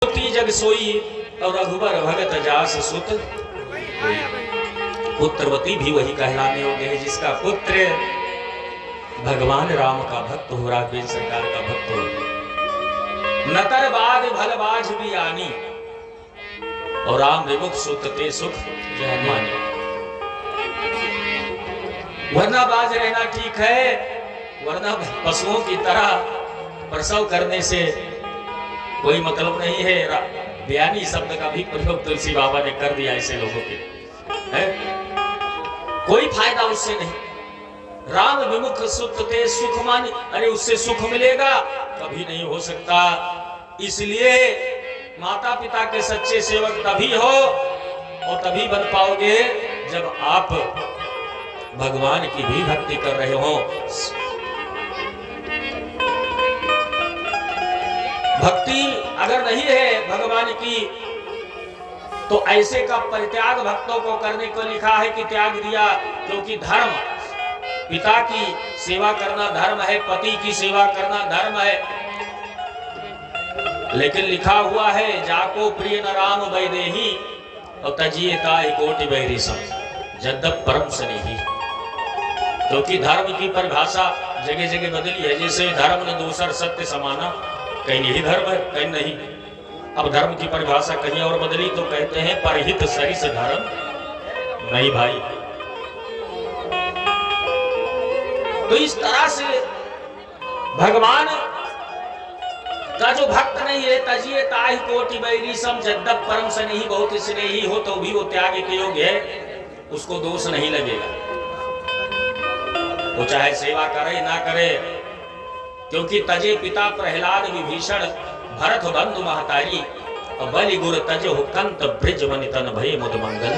जग सोई और रघुबर भगत जास सुत। पुत्रवती भी वही कहलाने योग्य है जिसका पुत्र भगवान राम का भक्त हो, राघवेंद्र सरकार का भक्त हो। नतर बाद भलबाज भी आनी और राम विमुख सुत ते सुख जह मानी। वरना बाज रहना ठीक है, वरना पशुओं की तरह प्रसव करने से कोई मतलब नहीं है। बयानी शब्द का भी प्रयोग तुलसी बाबा ने कर दिया ऐसे लोगों के, है? कोई फायदा उससे नहीं। राम विमुख सुत ते सुख मानी, अरे उससे सुख मिलेगा कभी नहीं हो सकता। इसलिए माता पिता के सच्चे सेवक तभी हो और तभी बन पाओगे जब आप भगवान की भी भक्ति कर रहे हो। भक्ति अगर नहीं है भगवान की तो ऐसे का परित्याग भक्तों को करने को लिखा है कि त्याग दिया, क्योंकि धर्म पिता की सेवा करना धर्म है, पति की सेवा करना धर्म है। लेकिन लिखा हुआ है जाको प्रिय न राम वैदेही और तजिए ताहि कोटि बैरी सम जद्दप परम स्नेही। क्योंकि धर्म की परिभाषा जगह जगह बदली है। जैसे धर्म न दूसर सत्य समाना, कहीं यही धर्म है कहीं नहीं। अब धर्म की परिभाषा कहीं और बदली तो कहते हैं परहित सरिस धर्म नहीं भाई। तो इस तरह से भगवान का जो भक्त नहीं है तजिए ताहि कोटि बैरी सम जद्दप परम स्नेही, बहुत स्नेही हो तो भी वो त्याग के योग्य है, उसको दोष नहीं लगेगा। वो चाहे सेवा करे ना करे, क्योंकि तजे पिता प्रहलाद विभीषण भरत बंधु महतारी और बलि गुर तज हो कंत ब्रिज वनितन भय मुद मंगल।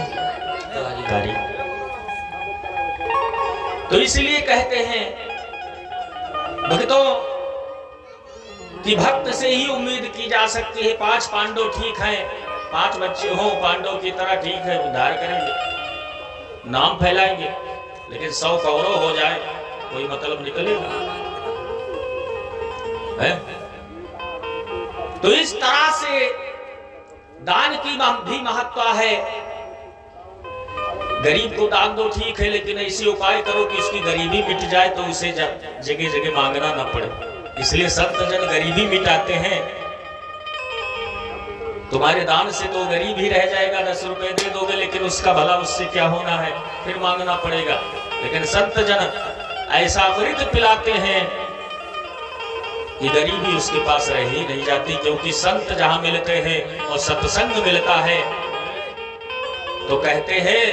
तो इसलिए कहते हैं भक्तों कि भक्त से ही उम्मीद की जा सकती है। 5 पांडव ठीक हैं, 5 बच्चे हो पांडव की तरह ठीक है, उद्धार करेंगे, नाम फैलाएंगे। लेकिन 100 कौरव हो जाए कोई मतलब निकलेगा है? तो इस तरह से दान की भी महत्व है। गरीब को दान दो ठीक है, लेकिन ऐसे उपाय करो कि उसकी गरीबी मिट जाए तो उसे जगह जगह मांगना न पड़े। इसलिए संत जन गरीबी मिटाते हैं। तुम्हारे दान से तो गरीब ही रह जाएगा, 10 रुपए दे दोगे लेकिन उसका भला उससे क्या होना है, फिर मांगना पड़ेगा। लेकिन संत जन ऐसा अमृत पिलाते हैं कि गरीबी उसके पास रह ही नहीं जाती। क्योंकि संत जहां मिलते हैं और सत्संग मिलता है तो कहते हैं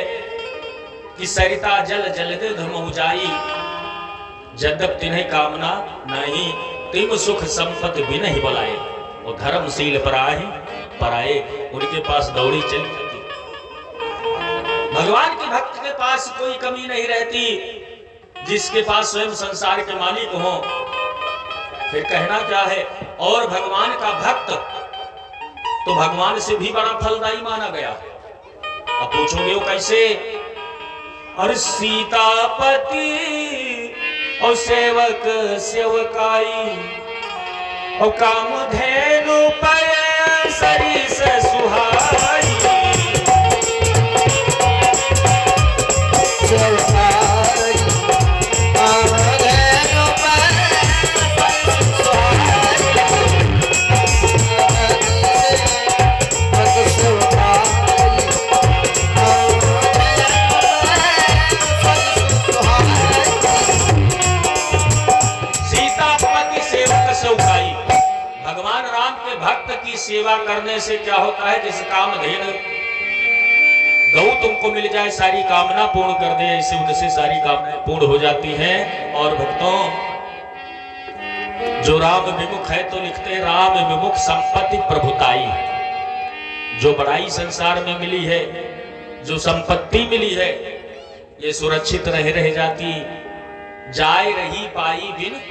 कि सरिता जल जलदे धम जाई जद्यप तिन्हें कामना नहीं, तिम सुख संपत्ति भी नहीं बुलाए। वो धर्मशील पराए उनके पास दौड़ी चली जाती। भगवान के भक्त के पास कोई कमी नहीं रहती, जिसके पास स्वयं संसार के मालिक हो। फिर कहना क्या है, और भगवान का भक्त तो भगवान से भी बड़ा फलदायी माना गया। अब पूछोगे वो कैसे? और सीतापति और सेवक सेवकाई और कामधेनु पय सरिस सुहाई। भगवान राम के भक्त की सेवा करने से क्या होता है? जैसे कामधेनु गौ तुमको मिल जाए, सारी कामना पूर्ण कर दे, ऐसे उनसे सारी कामनाएं पूर्ण हो जाती हैं। और भक्तों जो राम विमुख है तो लिखते हैं राम विमुख संपत्ति प्रभुताई। जो बड़ाई संसार में मिली है, जो संपत्ति मिली है, ये सुरक्षित रह जाती, जाए रही पाई बिन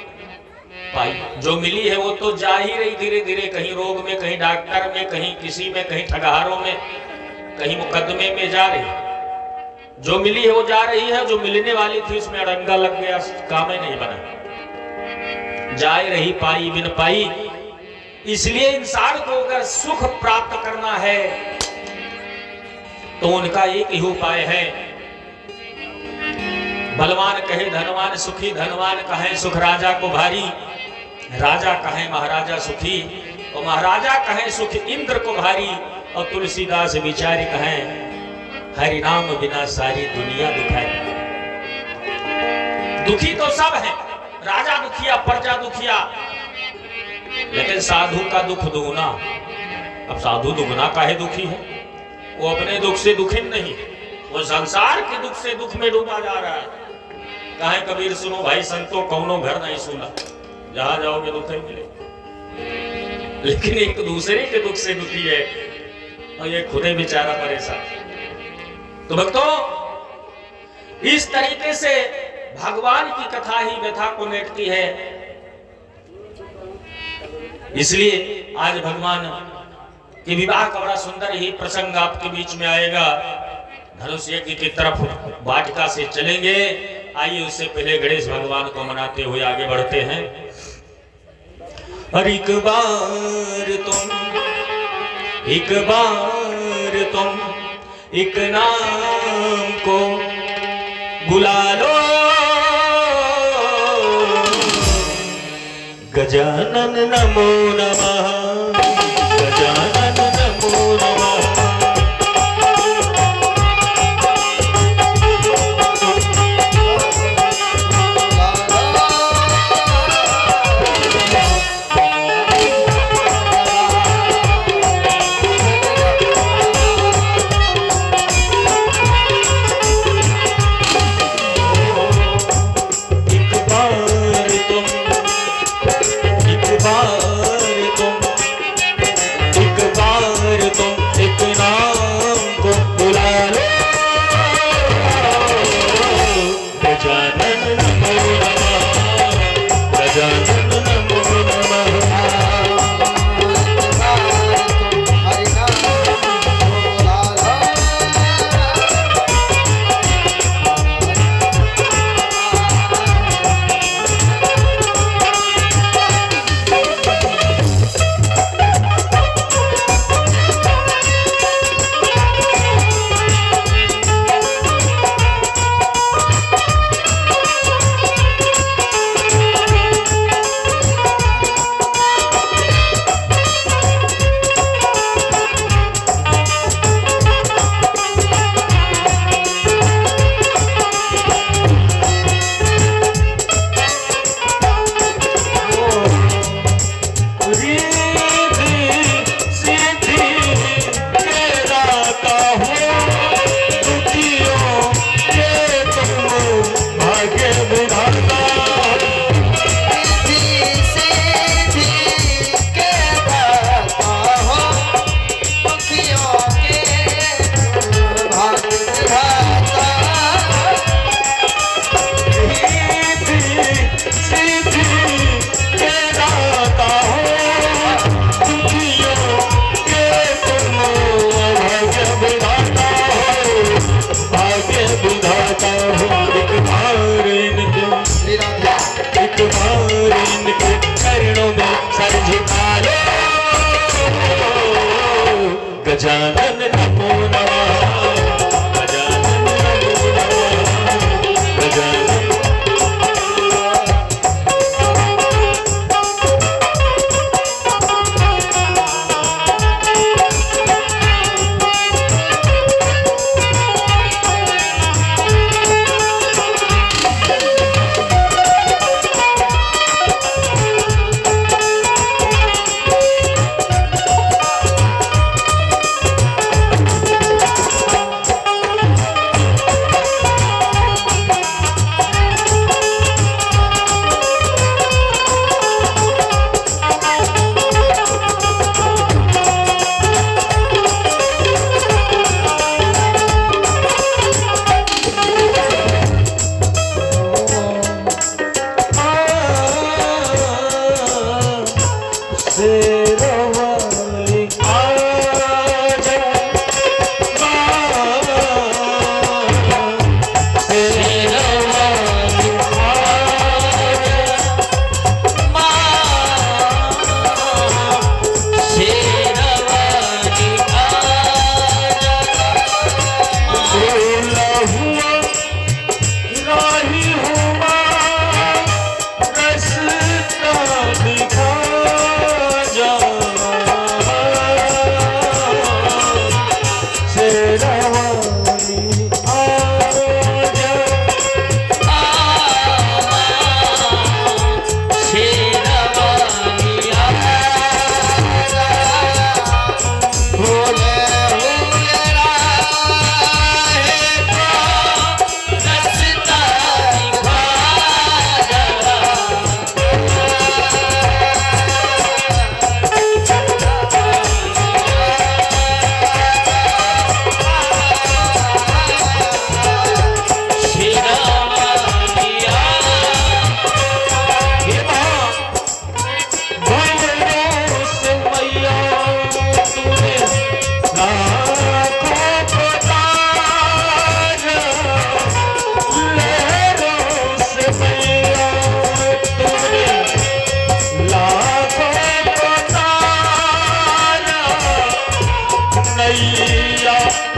पाई। जो मिली है वो तो जा ही रही धीरे धीरे, कहीं रोग में, कहीं डॉक्टर में, कहीं किसी में, कहीं ठगहारों में, कहीं मुकदमे में जा रही। जो मिली है वो जा रही है, जो मिलने वाली थी उसमें अड़ंगा लग गया, काम ही नहीं बना। जाए रही पाई बिन पाई, इसलिए इंसान को अगर सुख प्राप्त करना है तो उनका एक ही उपाय है। बलवान कहे धनवान सुखी, धनवान कहे सुख राजा को भारी, राजा कहे महाराजा सुखी और महाराजा कहे सुख इंद्र को भारी, और तुलसीदास विचारी कहे हरि नाम बिना सारी दुनिया दुखाई। दुखी तो सब है, राजा दुखिया प्रजा दुखिया, लेकिन साधु का दुख दुगना। अब साधु दुगना काहे दुखी है? वो अपने दुख से दुखी नहीं, वो संसार के दुख से दुख में डूबा जा रहा है। कहे कबीर सुनो भाई संतो कौनो घर नहीं सुना, जहां जाओगे दुख ही मिले। लेकिन एक दूसरे के दुख से दुखी है और ये खुदे बेचारा परेशान। तो भक्तों, इस तरीके से भगवान की कथा ही व्यथा को मेटती है। इसलिए आज भगवान के विवाह का बड़ा सुंदर ही प्रसंग आपके बीच में आएगा। धनुष यज्ञ की तरफ वाटिका से चलेंगे। आइए उससे पहले गणेश भगवान को मनाते हुए आगे बढ़ते हैं। और एक बार तुम एक नाम को बुला लो, गजानन नमो नमः, गजानन नमो नमः। गजानन नमो नमः, गजानन नमो नमः, गजानन।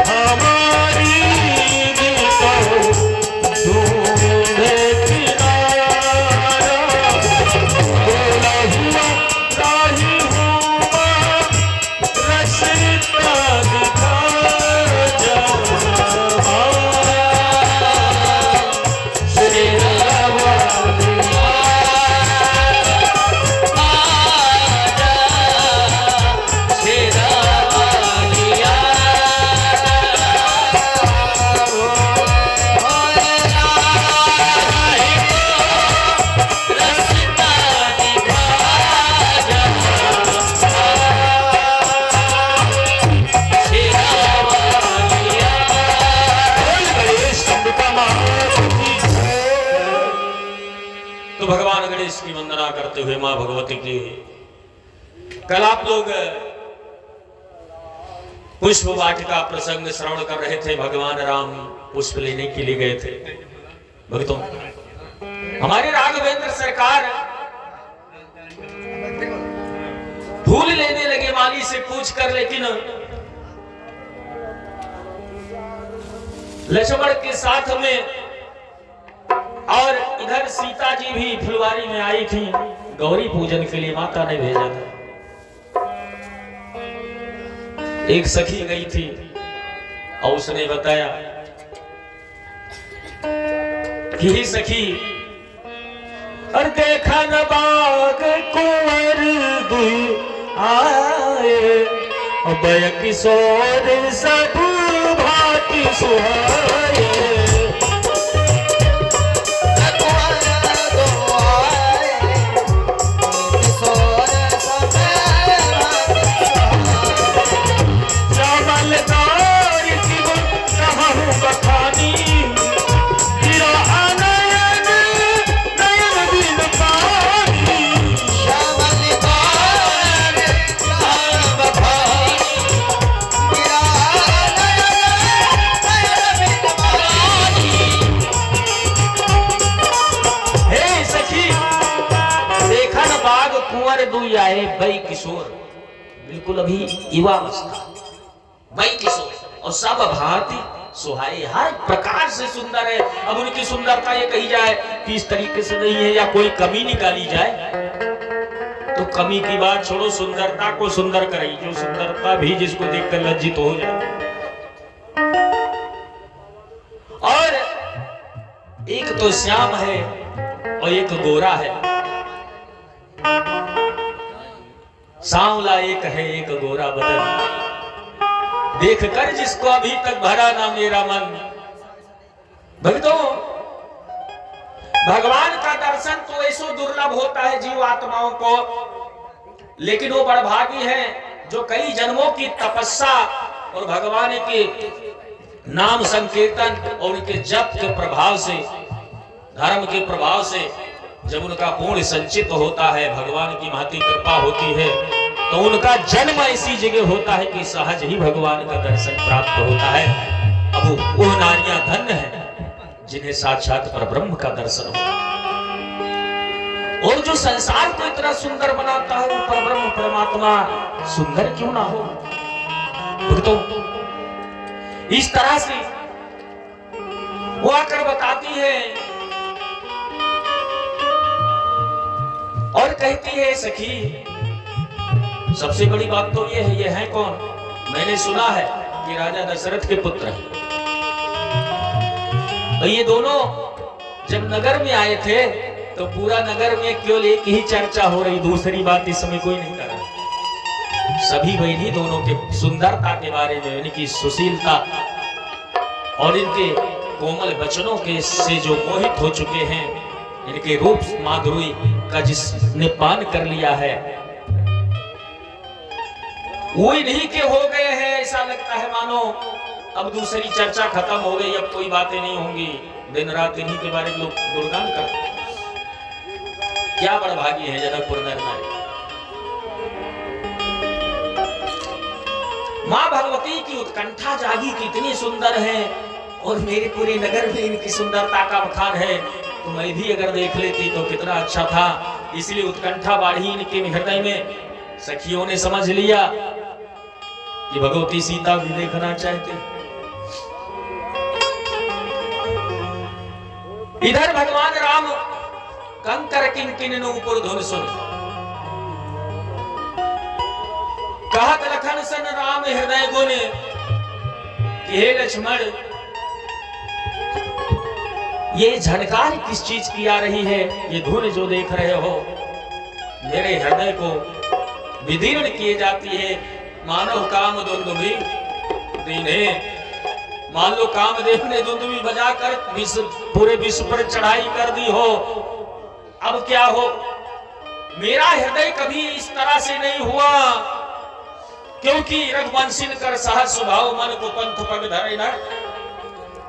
हमारी भी तो ढूंढे किनारा, बोला हुआ राही हुआ रास्ता दिखा जा, भगवान गणेश की वंदना करते हुए मां भगवती की। कल आप लोग पुष्प वाटिका प्रसंग श्रवण कर रहे थे। भगवान राम पुष्प लेने के लिए गए थे। भक्तों, हमारे राघवेंद्र सरकार फूल लेने लगे माली से पूछ कर, लेकिन लक्ष्मण के साथ में और इधर सीता जी भी फुलवारी में आई थी। गौरी पूजन के लिए माता ने भेजा था। एक सखी गई थी और उसने बताया कि ही सखी, और देखा न बाग कुंवर आए, अभय किशोर सब भांति सुहाए, आए बई किशोर, बिल्कुल अभी युवा अवस्था, बई किशोर और सब भारती सुहाए, हर प्रकार से सुंदर है। अब उनकी सुंदरता ये कही जाए कि इस तरीके से नहीं है या कोई कमी निकाली जाए तो कमी की बात छोड़ो, सुंदरता को सुंदर करे, जो सुंदरता भी जिसको देखकर लज्जित हो जाए। और एक तो श्याम है और एक गोरा है, सांवला एक है एक गोरा बदन, देखकर जिसको अभी तक भरा ना मेरा मन। भक्तों, भगवान का दर्शन तो ऐसो दुर्लभ होता है जीव आत्माओं को, लेकिन वो बड़भागी है जो कई जन्मों की तपस्या और भगवान के नाम संकीर्तन और उनके जप के प्रभाव से, धर्म के प्रभाव से जब उनका पुण्य संचित होता है, भगवान की महती कृपा होती है, तो उनका जन्म ऐसी जगह होता है कि सहज ही भगवान का दर्शन प्राप्त होता है। अब वो नारियां धन्य है जिन्हें साक्षात परब्रह्म का दर्शन हो। और जो संसार को इतना सुंदर बनाता है वो परब्रह्म परमात्मा सुंदर क्यों ना हो। तो इस तरह से वो आकर बताती है और कहती है, सखी सबसे बड़ी बात तो ये है कौन? मैंने सुना है कि राजा दशरथ के पुत्र हैं। तो ये दोनों जब नगर में आए थे तो पूरा नगर में केवल एक ही चर्चा हो रही, दूसरी बात इस समय कोई नहीं कर रहा। सभी बहनी दोनों के सुंदरता के बारे में, इनकी सुशीलता और इनके कोमल वचनों के से जो मोहित हो चुके हैं, इनके रूप माधुरी का जिसने पान कर लिया है वो इन्हीं के हो गए हैं। ऐसा लगता है मानो अब दूसरी चर्चा खत्म हो गई, अब कोई बातें नहीं होंगी, दिन रात इन्हीं के बारे में लोग गुणगान करते हैं। क्या बड़भागी है जनकपुर नर नारी। मां भगवती की उत्कंठा जागी कि इतनी सुंदर है और मेरे पूरे नगर में इनकी सुंदरता का बखान है, तो मैं भी अगर देख लेती तो कितना अच्छा था। इसलिए उत्कंठा बढ़ी इनके हृदय में। सखियों ने समझ लिया कि भगवती सीता भी देखना चाहते, इधर भगवान राम कंकर किन नूपुर धुन सुन, कहत लखन सन राम हृदय गुण, कि हे लक्ष्मण ये झनकार किस चीज की आ रही है, ये धुन जो देख रहे हो मेरे हृदय को विदीर्ण किए जाती है। मानव काम दुंदुभी दीने, मान लो कामदेव ने दुंदुभी बजाकर पूरे विश्व पर चढ़ाई कर दी हो, अब क्या हो। मेरा हृदय कभी इस तरह से नहीं हुआ, क्योंकि रघुवंशीन कर सहज स्वभाव, मन को पंथ पग धरे न।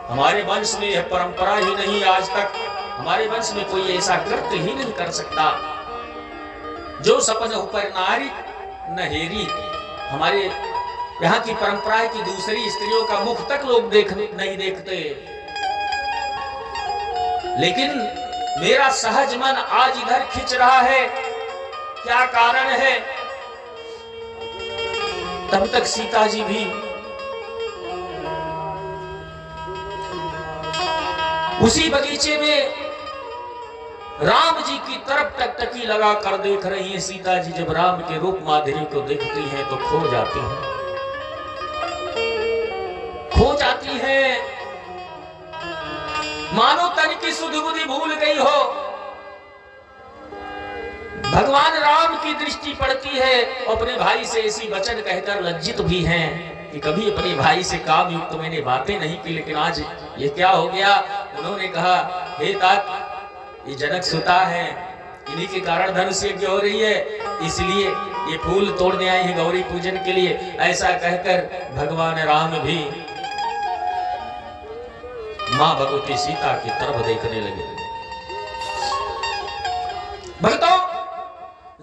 हमारे वंश में यह परंपरा ही नहीं, आज तक हमारे वंश में कोई ऐसा कृत्य ही नहीं कर सकता जो सपन ऊपर नारी नहेरी। हमारे यहाँ की परंपरा है कि दूसरी स्त्रियों का मुख तक लोग नहीं देखते, लेकिन मेरा सहज मन आज इधर खिंच रहा है। क्या कारण है? तब तक सीता जी भी उसी बगीचे में राम जी की तरफ टकटकी लगा कर देख रही हैं। सीता जी जब राम के रूप माधुर्य को देखती हैं तो खो जाती हैं, खो जाती हैं, मानो तन की सुध बुद्धि भूल गई हो। भगवान राम की दृष्टि पड़ती है, अपने भाई से ऐसी वचन कहकर लज्जित भी हैं कि कभी अपने भाई से काम युक्त मैंने बातें नहीं की, लेकिन आज ये क्या हो गया। उन्होंने कहा, हे तात ये जनक सुता है, इन्हीं के कारण धनुष यज्ञ हो रही है, इसलिए ये फूल तोड़ने आए हैं गौरी पूजन के लिए। ऐसा कहकर भगवान राम भी मां भगवती सीता की तरफ देखने लगे। भक्तों,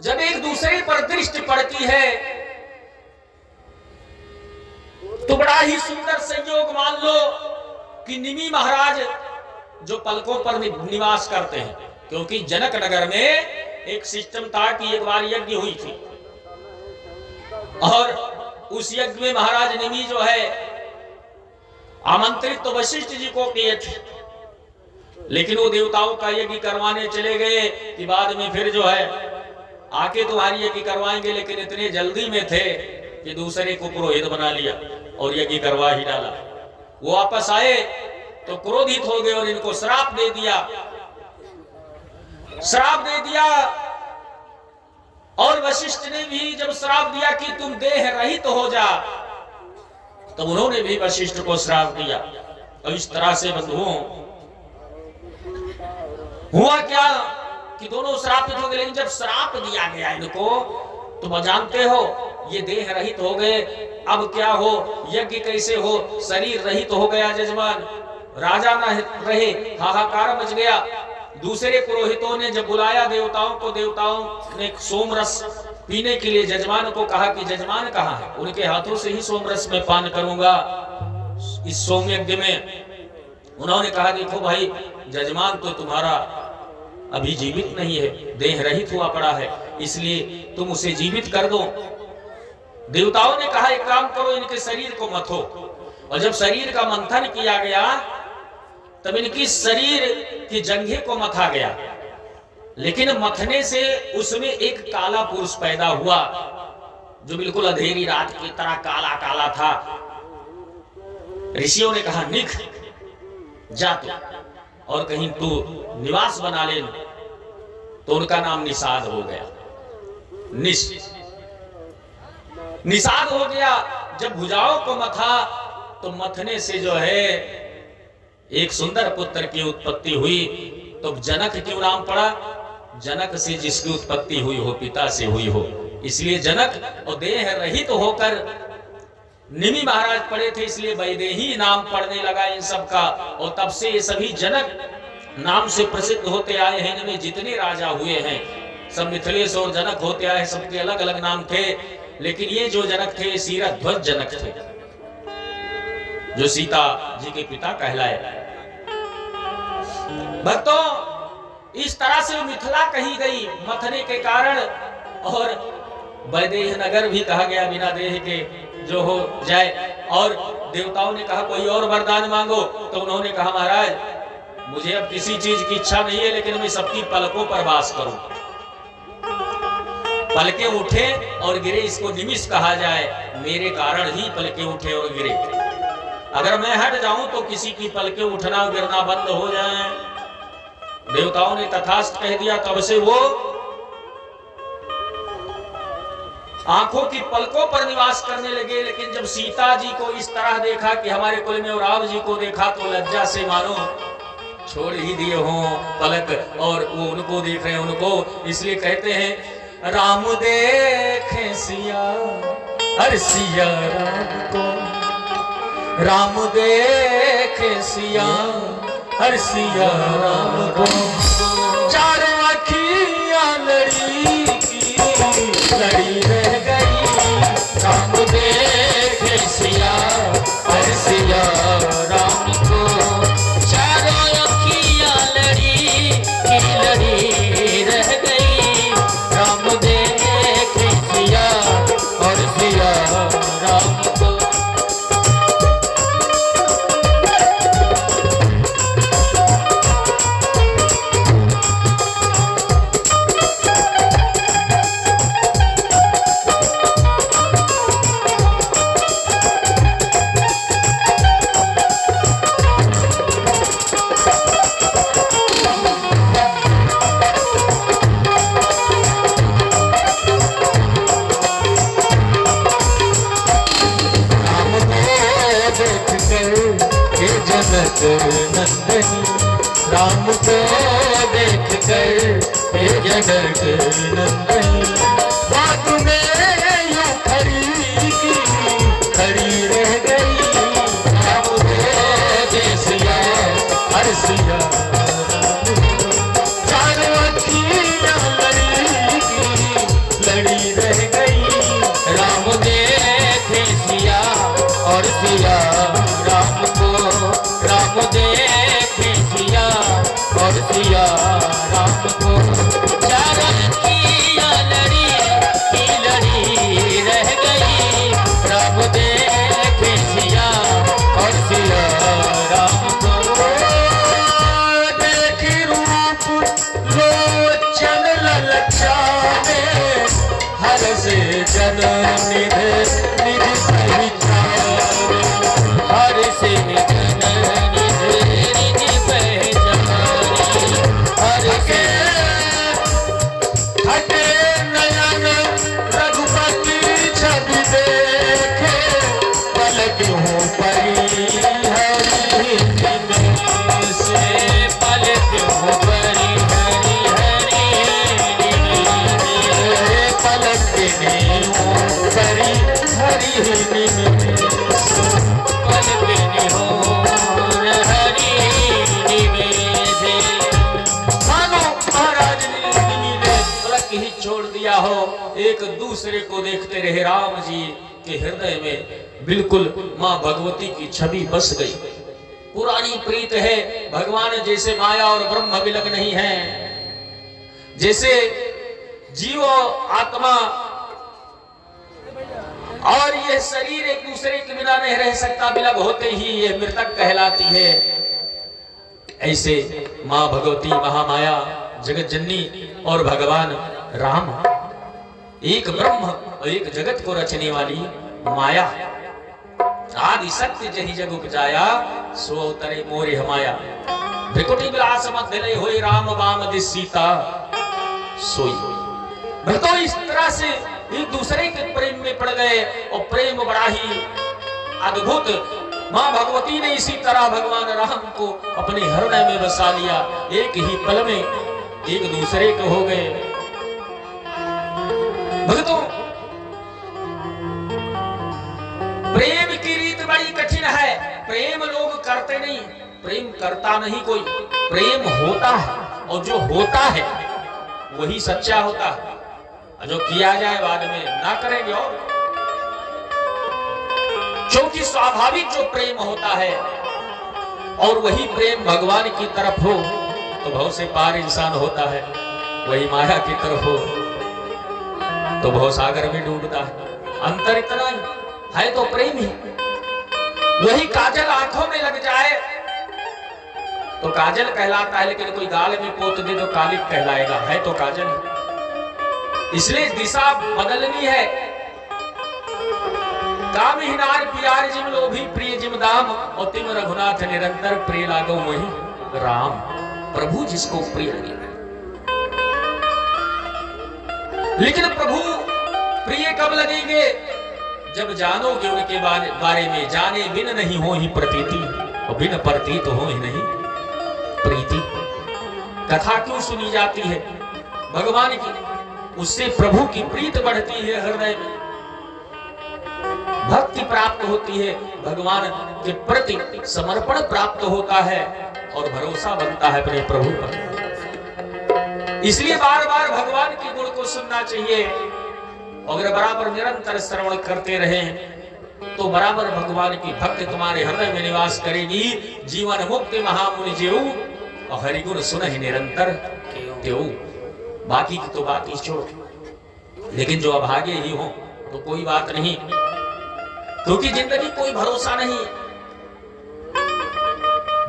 जब एक दूसरे पर दृष्टि पड़ती है तो बड़ा ही सुंदर संयोग मान लो कि निमि महाराज जो पलकों पर निवास करते हैं, क्योंकि जनक नगर में एक सिस्टम था कि एक बार यज्ञ हुई थी और उस यज्ञ में महाराज निमि जो है आमंत्रित तो वशिष्ठ जी को किए थे, लेकिन वो देवताओं का यज्ञ करवाने चले गए कि बाद में फिर जो है आके तुम्हारी यज्ञ करवाएंगे, लेकिन इतने जल्दी में थे कि दूसरे को पुरोहित बना लिया और यज्ञ करवा ही डाला। वो वापस आए तो क्रोधित हो गए और इनको श्राप दे दिया, श्राप दे दिया। और वशिष्ठ ने भी जब श्राप दिया कि तुम देह रहित तो हो जा, तो उन्होंने भी वशिष्ठ को श्राप दिया। और इस तरह से बंधुओं हुआ क्या कि दोनों श्रापित हो गए। लेकिन जब श्राप दिया गया इनको, तुम जानते हो ये देह रहित हो गए, अब क्या हो, यज्ञ कैसे हो, शरीर रहित हो गया जजमान, राजा न रहे, हाहाकार मच गया। दूसरे पुरोहितों ने जब बुलाया देवताओं को, देवताओं ने सोमरस पीने के लिए जजमान को कहा कि जजमान कहाँ है, उनके हाथों से ही सोमरस में पान करूंगा इस सोम यज्ञ में। उन्होंने कहा देखो भाई, जजमान तो तुम्हारा अभी जीवित नहीं है, देह रहित हुआ पड़ा है, इसलिए तुम उसे जीवित कर दो। देवताओं ने कहा एक काम करो, इनके शरीर को मथो। और जब शरीर का मंथन किया गया तब इनकी शरीर की जंघे को मथा गया, लेकिन मथने से उसमें एक काला पुरुष पैदा हुआ जो बिल्कुल अंधेरी रात की तरह काला काला था। ऋषियों ने कहा निख जा तू और कहीं तू निवास बना ले, तो उनका नाम निषाद हो गया। निषाद हो गया। जब भुजाओं को मथा तो मथने से जो है एक सुंदर पुत्र की उत्पत्ति हुई। तो जनक क्यों नाम पड़ा? जनक से जिसकी उत्पत्ति हुई हो, पिता से हुई हो, इसलिए जनक। और देह रहित होकर निमि महाराज पड़े थे, इसलिए वैदेही नाम पड़ने लगा इन सब का। और तब से ये सभी जनक नाम से प्रसिद्ध होते आए हैं। इनमें जितने राजा हुए हैं सब मिथिलेश और जनक होते आए, सबके अलग अलग नाम थे, लेकिन ये जो जनक थे सीरध्वज जनक थे, जो सीता जी के पिता कहलाए। भक्तों, इस तरह से मिथिला कही गई मथने के कारण, और वैदेह नगर भी कहा गया बिना देह के जो हो जाए। और देवताओं ने कहा कोई और वरदान मांगो, तो उन्होंने कहा महाराज मुझे अब किसी चीज की इच्छा नहीं है, लेकिन मैं सबकी पलकों पर वास करूं। पलकें उठे और गिरे, इसको निमिष कहा जाए। मेरे कारण ही पलकें उठे और गिरे। अगर मैं हट जाऊं तो किसी की पलकें उठना गिरना बंद हो जाए। देवताओं ने तथास्तु कह दिया। तब से वो आंखों की पलकों पर निवास करने लगे। लेकिन जब सीता जी को इस तरह देखा कि हमारे कुल में, और राम जी को देखा, तो लज्जा से मानो छोड़ ही दिए हों पलक, और वो उनको देख रहे हैं उनको। इसलिए कहते हैं राम देखे सिया, अरे सिया राम को, राम देखे सिया, अरे सिया राम को। चारों अखियां लड़ी की लड़ी रह गई, राम देखे सिया, अरे सिया राम को। चारों अखियां लड़ी की लड़ी रह गई, राम देखे सिया और सिया राम को। नंदनी राम को देख कर जनक नंदनी, बात में यूं खड़ी रह गई, राम को सिया, हर सिया। चारों अखियां लड़ी रह गई, राम देखे सिया और सिया राम को। राम देखे सिया और सिया राम को। चारों अखियां लड़ी की लड़ी रह गई, राम देखे सिया और सिया राम को। देखी रूप लोचन ललचावे, हर से जन निधि निधि पहचाने, हर से जन निधि निधि पहचाने, हर से हटे नयन रघुपति छवि देखे, पलक हूँ परी हरि में से, पलक हूँ परी हरि हरि में, पलक नहीं हूँ परी हरि में, पलक नहीं हूँ हरि में से। मानो महाराज ने पलक ही छोड़ दिया हो, एक दूसरे को देखते रहे। राम जी के हृदय में बिल्कुल माँ भगवती की छवि बस गई। पुरानी प्रीत है। भगवान जैसे माया और ब्रह्म विलग नहीं है, जैसे जीव आत्मा और ये शरीर एक दूसरे के बिना नहीं रह सकता, विलग होते ही ये मृतक कहलाती है। ऐसे माँ भगवती महामाया जगत जननी और भगवान राम, एक ब्रह्म और एक जगत को रचने वाली माया। आदि सत्य जही जग उपजाया, सो अवतरे मोरे हमाया। भ्रिकुटी विलास मध्य लय होय, राम वाम दिस सीता सोई। भक्तों इस तरह से एक दूसरे के प्रेम में पड़ गए, और प्रेम बड़ा ही अद्भुत। माँ भगवती ने इसी तरह भगवान राम को अपने हृदय में बसा लिया। एक ही पल में एक दूसरे के हो गए। भक्तों प्रेम की रीत बड़ी कठिन है। प्रेम लोग करते नहीं, प्रेम करता नहीं कोई। प्रेम होता है, और जो होता है वही सच्चा होता है। जो किया जाए बाद में ना करेंगे। और क्योंकि स्वाभाविक जो प्रेम होता है, और वही प्रेम भगवान की तरफ हो तो भव से पार इंसान होता है, वही माया की तरफ हो तो भव सागर में डूबता है। अंतर इतना ही है तो प्रेम ही। वही काजल आंखों में लग जाए तो काजल कहलाता है, लेकिन कोई गाल में पोत दे तो कालिक कहलाएगा, है तो काजल। इसलिए दिशा बदलनी है। काम हिनार प्यार जिम लोभी प्रिय जिम दाम, और तिम रघुनाथ निरंतर प्रिय लागो वही राम। प्रभु जिसको प्रिय लगे, लेकिन प्रभु प्रिय कब लगेंगे? जब जानोगे उनके बारे में। जाने बिन नहीं हो ही प्रतीति, और बिन प्रतीत हो ही नहीं प्रीति। कथा क्यों सुनी जाती है? भगवान की, उससे प्रभु की प्रीत बढ़ती है, हृदय में भक्ति प्राप्त होती है, भगवान के प्रति समर्पण प्राप्त होता है, और भरोसा बनता है अपने प्रभु पर। इसलिए बार बार भगवान के गुण को सुनना चाहिए। अगर बराबर निरंतर श्रवण करते रहे तो बराबर भगवान की भक्ति तुम्हारे हृदय में निवास करेगी। जीवन मुक्ति महामुनि जीव, और हरिगुण सुन ही निरंतर त्यों। बाकी की तो बात ही छोड़, लेकिन जो अभागे ही हो तो कोई बात नहीं, क्योंकि जिंदगी कोई भरोसा नहीं।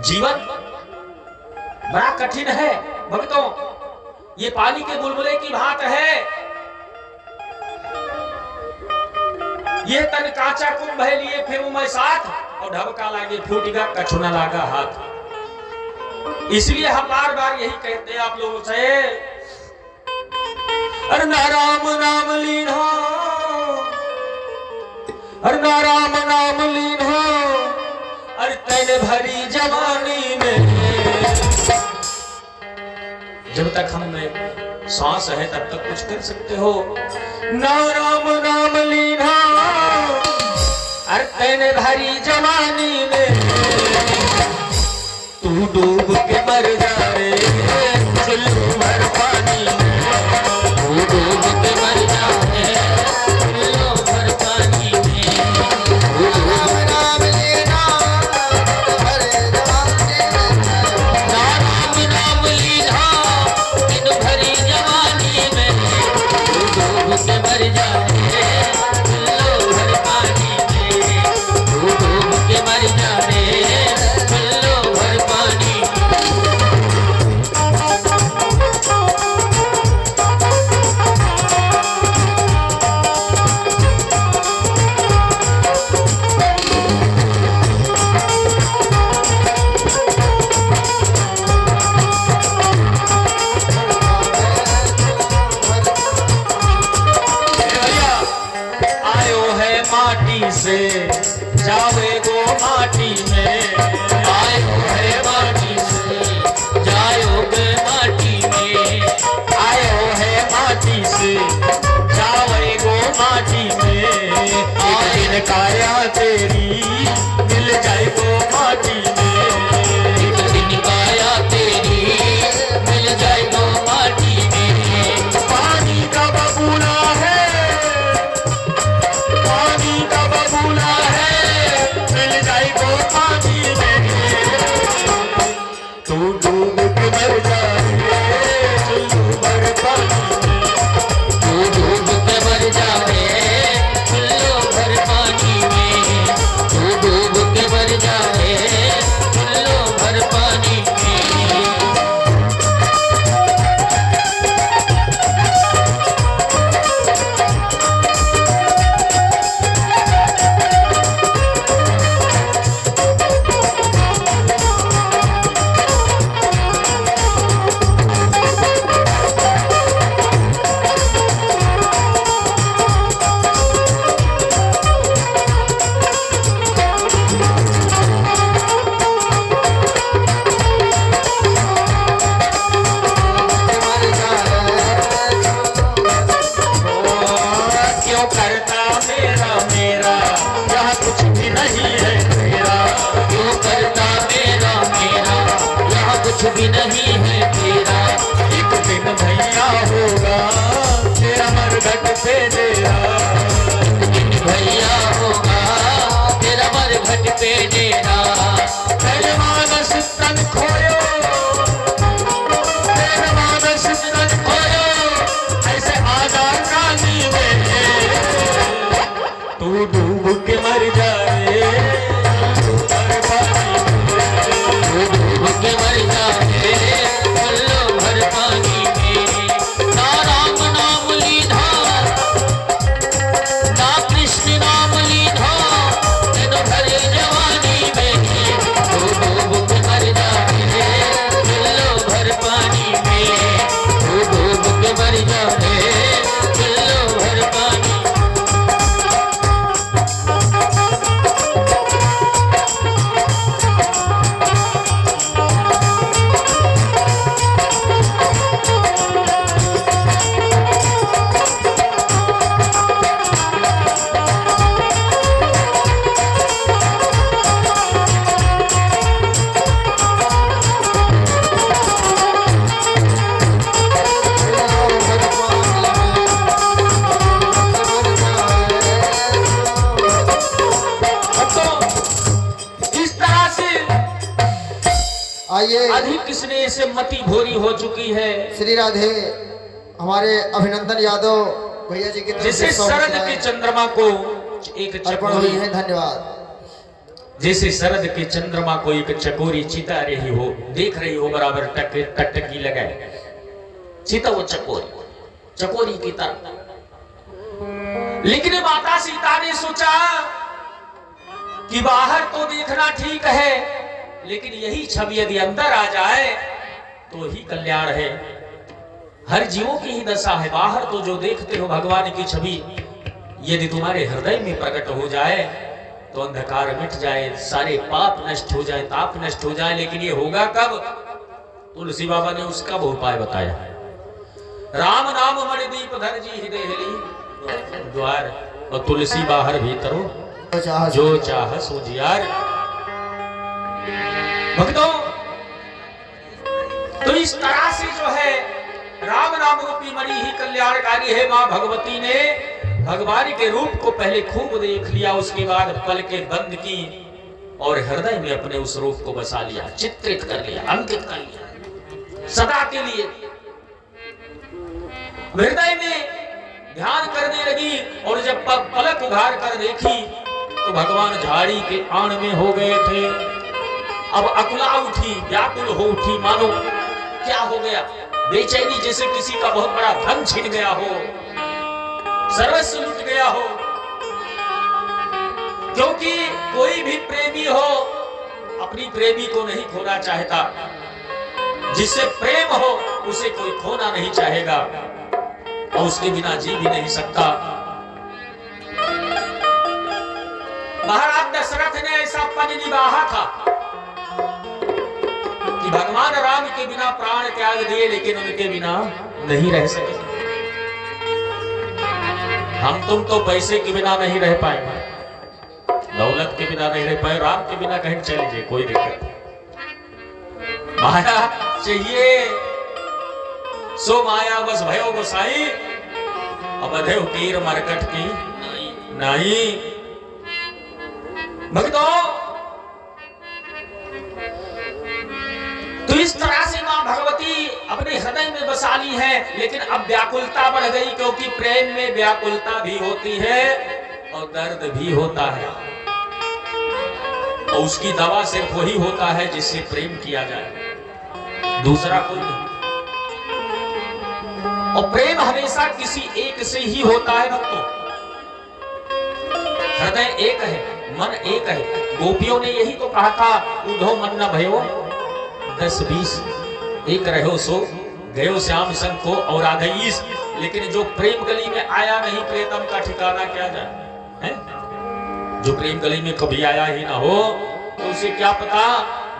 जीवन बड़ा कठिन है भक्तों, ये पानी के बुलबुले की भांत है। ये तन काचा कुंभ है, लिए फिर मैं साथ, और ढबका लागे फूटेगा कछु न लागा हाथ। इसलिए हम बार बार यही कहते हैं आप लोगों से, अरे ना राम नाम लीन हो, अरे ना राम नाम लीन हो, अरे तेने भरी जवानी में। जब तक हम में सांस है तब तक कुछ कर सकते हो। ना राम नाम लीन हो, अरे तेने भरी जवानी में। तू डूब के मर जाए चुल्लू भर पानी में, तू डूब के मर जाए चुल्लू भर पानी में। राम नाम लेना भरे जवानी में, ना राम नाम लीना दिन भरी जवानी में। तू डूब के मर जाए चुल्लू भर पानी में, तू डूब के मर जाए चुल्लू भर पानी में। आयो है माटी से जावे गो माटी में, आयो है माटी से जायोगे माटी में, आयो है माटी से जावे गो माटी में। एक दिन काया तेरी मिल जाए गो माटी में, एक दिन काया तेरी मिल जाएगो माटी में। पानी का बबूला है, पानी का बबूला है, मिल जाए गो पानी में। तू डूब के मर जाए चुल्लू भर पानी में, तू डूब के मर जाए चुल्लू भर पानी में, तू डूब के मर जाए चुल्लू भर पानी में। क्यों करता मेरा मेरा, यहाँ कुछ भी नहीं है तेरा। क्यों करता मेरा मेरा, यहाँ कुछ भी नहीं है तेरा। एक दिन भैया होगा तेरा मरघट पे डेरा, एक दिन भैया होगा तेरा मरघट पे डेरा। तेरे मानस तन खोयो, तेरे मानस तन खोयो, ऐसे आजाद रानी में। तू डूब के मर जाए चुल्लू भर पानी में, तू डूब के मर आइए अधिक किसने से मति भोरी हो चुकी है। श्री राधे हमारे अभिनंदन यादव भैया जी की तरफ जैसे से शरद के चंद्रमा को एक अर्पण हुई चकोरी, है। धन्यवाद। जैसे शरद के चंद्रमा को एक चकोरी चिता रही हो, देख रही हो बराबर टकटकी लगाए, चिता वो चकोरी की तरह। लेकिन माता सीता ने सोचा कि बाहर तो देखना ठीक है, लेकिन यही छवि यदि अंदर आ जाए तो ही कल्याण है। हर जीवों की ही दशा है। बाहर तो जो देखते हो भगवान की छवि यदि तुम्हारे हृदय में प्रकट हो जाए तो अंधकार मिट जाए, सारे पाप नष्ट हो जाए, ताप नष्ट हो जाए। लेकिन ये होगा कब? तुलसी बाबा ने उसका वो उपाय बताया। राम नाम मणिदीप धर जी हृदय हिली द्वार, और तुलसी बाहर भीतरो जो चाह सो जियार। भक्तों, तो इस तरह से जो है राम नाम रूपी मणि ही कल्याणकारी है। मां भगवती ने भगवान के रूप को पहले खूब देख लिया, उसके बाद पलकें बंद की और हृदय में अपने उस रूप को बसा लिया, चित्रित कर लिया, अंकित कर लिया सदा के लिए। हृदय में ध्यान करने लगी और जब पलक उघार कर देखी तो भगवान झाड़ी के आड़ में हो गए थे। अब अकुला उठी, व्याकुल हो उठी, मानो क्या हो गया, बेचैनी, जैसे किसी का बहुत बड़ा धन छिन गया हो, सर्वस्व लुट गया हो। क्योंकि कोई भी प्रेमी हो अपनी प्रेमी को नहीं खोना चाहता, जिससे प्रेम हो उसे कोई खोना नहीं चाहेगा और उसके बिना जी भी नहीं सकता। महाराज दशरथ ने ऐसा पद निभाया था कि भगवान राम के बिना प्राण त्याग दिए, लेकिन उनके बिना नहीं रह सके। हम तुम तो पैसे के बिना नहीं रह पाए, दौलत के बिना नहीं रह पाए, राम के बिना कहीं चले जाए कोई दिक्कत नहीं। माया चाहिए सो माया बस भयो गोसाई, अब अधेव कीर मरकट की नहीं। भक्तों, तो इस तरह से मां भगवती अपने हृदय में बसा ली है। लेकिन अब व्याकुलता बढ़ गई, क्योंकि प्रेम में व्याकुलता भी होती है और दर्द भी होता है, और उसकी दवा सिर्फ वही होता है जिससे प्रेम किया जाए, दूसरा कोई नहीं। और प्रेम हमेशा किसी एक से ही होता है भक्तों। हृदय एक है, मन एक है। गोपियों ने यही तो कहा था, उधो मन न भयो 10-20 एक रहो सो गयो श्याम संग को और आधईस। लेकिन जो प्रेम गली में आया नहीं, प्रेतम का ठिकाना क्या जाए है? जो प्रेम गली में कभी आया ही ना हो तो उसे क्या पता,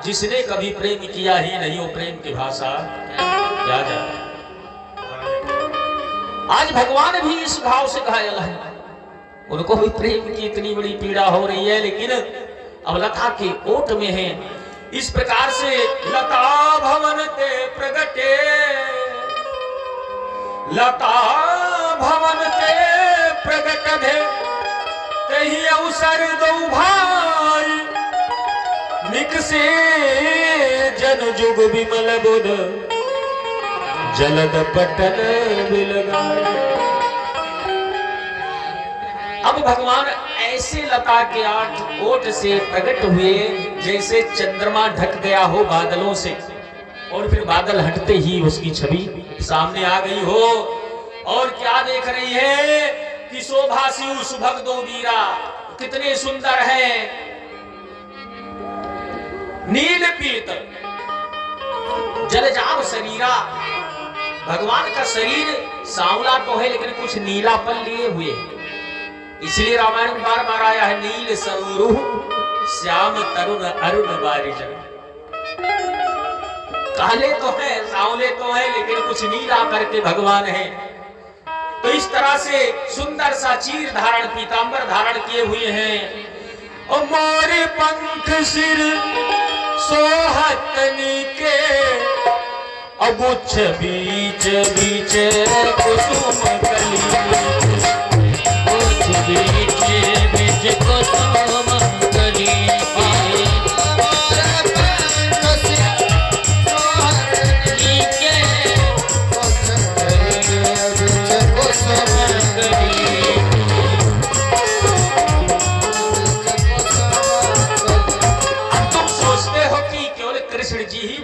जिसने कभी प्रेम किया ही नहीं वो प्रेम की भाषा क्या जाए। आज भगवान भी इस भाव से घायल है, उनको भी प्रेम की इतनी बड़ी पीड़ा हो रही है, लेकिन अब लता के ओट में है। इस प्रकार से लता भवन ते प्रगटे, लता भवन ते प्रगट दे कहीं अवसर दो भाई, निकसे जन जुग विमल बुध जलद पटल बिलगाए। अब भगवान ऐसे लता के 8 ओट से प्रकट हुए जैसे चंद्रमा ढक गया हो बादलों से, और फिर बादल हटते ही उसकी छवि सामने आ गई हो। और क्या देख रही है कि शोभा शिव सुभग दो वीरा, कितने सुंदर है। नील पीत जलजाब शरीरा, भगवान का शरीर सांवला तो है लेकिन कुछ नीलापन लिए हुए, इसलिए रामायण में बार बार आया है, नील सरूरु श्याम तरुण अरुण बारिजन। काले तो है, सांवले तो है, लेकिन कुछ नीला करके भगवान है। तो इस तरह से सुंदर सा चीर धारण, पीतांबर धारण किए हुए हैं। और मोरे पंख सिर सोहतनी के, अगुच्छ बीच बीच कुसुम कली, बीच बीच कुसुम कली,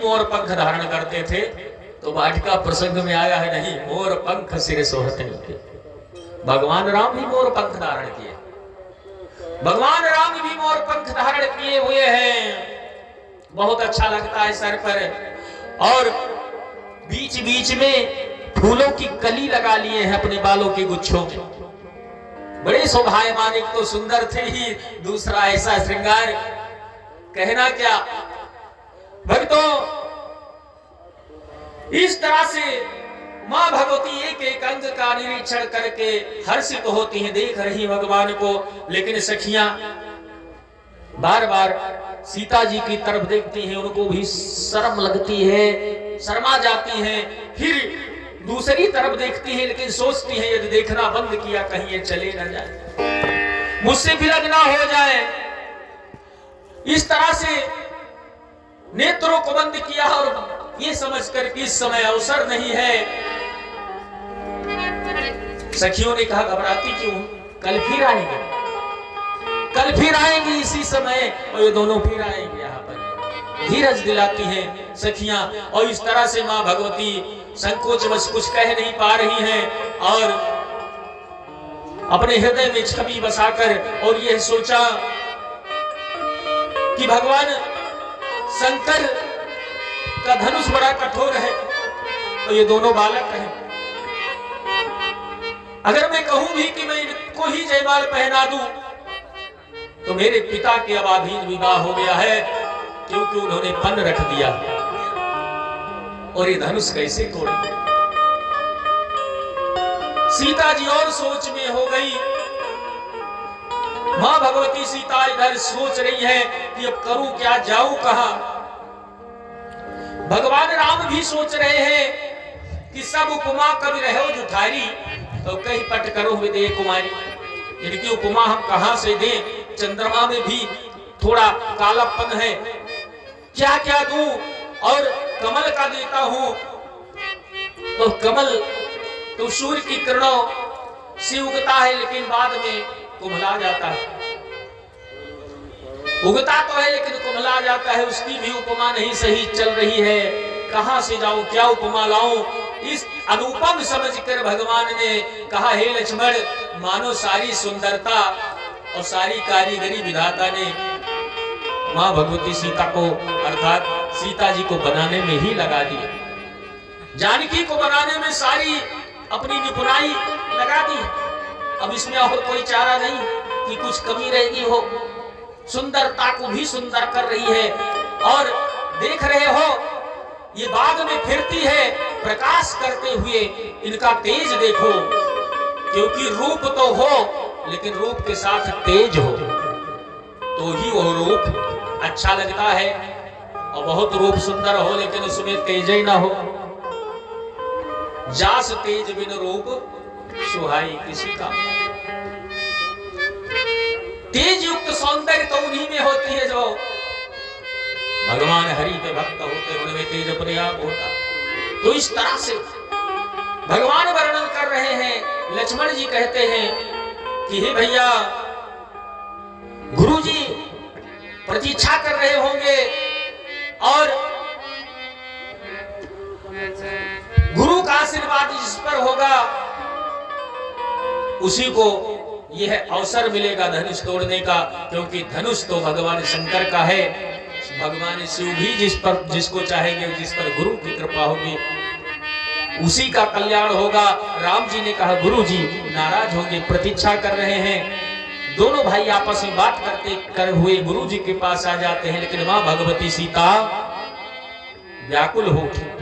मोर पंख धारण करते थे। तो वाटिका प्रसंग में आया है नहीं, मोर पंख सिर सोहत नहीं। भगवान राम भी मोर पंख धारण किए, भगवान राम भी मोर पंख धारण किए हुए हैं। बहुत अच्छा लगता है सर पर, और बीच बीच में फूलों की कली लगा लिए हैं अपने बालों के गुच्छों में। बड़े शोभायमान, एक तो सुंदर थे ही, दूसरा ऐसा श्रृंगार, कहना क्या। भक्तों, इस तरह से मां भगवती एक एक अंग का निरीक्षण करके हर्षित होती हैं, देख रही भगवान को। लेकिन सखियां बार बार सीता जी की तरफ देखती हैं, उनको भी शर्म लगती है, शर्मा जाती हैं। फिर दूसरी तरफ देखती हैं, लेकिन सोचती हैं यदि देखना बंद किया कहीं ये चले न जाए, मुझसे विलग ना हो जाए। इस तरह से नेत्रों को बंद किया और ये समझकर कि इस समय अवसर नहीं है। सखियों ने कहा घबराती क्यों, कल फिर आएंगे, कल फिर आएंगे इसी समय, और ये दोनों फिर आएंगे। यहाँ पर धीरज दिलाती हैं सखियां, और इस तरह से मां भगवती संकोचवश कुछ कह नहीं पा रही हैं, और अपने हृदय में छवि बसाकर और यह सोचा कि भगवान शंकर का धनुष बड़ा कठोर है और ये दोनों बालक हैं। अगर मैं कहूं भी कि मैं इनको ही जयमाल पहना दूं तो मेरे पिता के अबाधीन विवाह हो गया है, क्योंकि उन्होंने पन रख दिया, और ये धनुष कैसे तोड़ेंगे। सीता जी और सोच में हो गई। मां भगवती सीता इधर सोच रही है कि अब करूं क्या, जाऊं कहां। भगवान राम भी सोच रहे हैं कि सब उपमा कवि रहो जुठारी, तो कहीं पट करो विदेह कुमारी। इनकी उपमा हम कहां से दें, चंद्रमा में भी थोड़ा कालापन है, क्या क्या दूं। और कमल का देता हूं तो कमल तो सूर्य की किरणों से उगता है, लेकिन बाद में कुम्हला जाता है। उगता तो है लेकिन कुम्हला जाता है, उसकी भी उपमा नहीं सही चल रही है। कहां से जाऊं, क्या उपमा लाऊं। इस अनुपम समझकर भगवान ने कहा, हे लक्ष्मण, मानो सारी सुंदरता और सारी कारीगरी विधाता ने मां भगवती सीता को अर्थात सीता जी को बनाने में ही लगा दी। जानकी को बनाने में सारी अपनी निपुणाई लगा दी। अब इसमें और कोई चारा नहीं कि कुछ कमी रहेगी हो। सुंदरता को भी सुंदर कर रही है, और देख रहे हो ये बाग में फिरती है प्रकाश करते हुए, इनका तेज देखो। क्योंकि रूप तो हो लेकिन रूप के साथ तेज हो तो ही वो रूप अच्छा लगता है, और बहुत रूप सुंदर हो लेकिन उसमें तेज ही ना हो। जास तेज बिन रूप सुहाई किसी का। तेज युक्त सौंदर्य तो उन्हीं में होती है जो भगवान हरि के भक्त होते, उनमें तेज अपने आप होता। तो इस तरह से भगवान वर्णन कर रहे हैं। लक्ष्मण जी कहते हैं कि हे भैया, गुरु जी प्रतीक्षा कर रहे होंगे, और गुरु का आशीर्वाद जिस पर होगा उसी को यह अवसर मिलेगा धनुष तोड़ने का। क्योंकि धनुष तो भगवान शंकर का है, भगवान शिव भी जिसको चाहेंगे, जिस पर गुरु की कृपा होगी उसी का कल्याण होगा। राम जी ने कहा, गुरु जी नाराज होंगे, प्रतीक्षा कर रहे हैं। दोनों भाई आपस में बात करते हुए गुरु जी के पास आ जाते हैं, लेकिन मां भगवती सीता व्याकुल हो उठी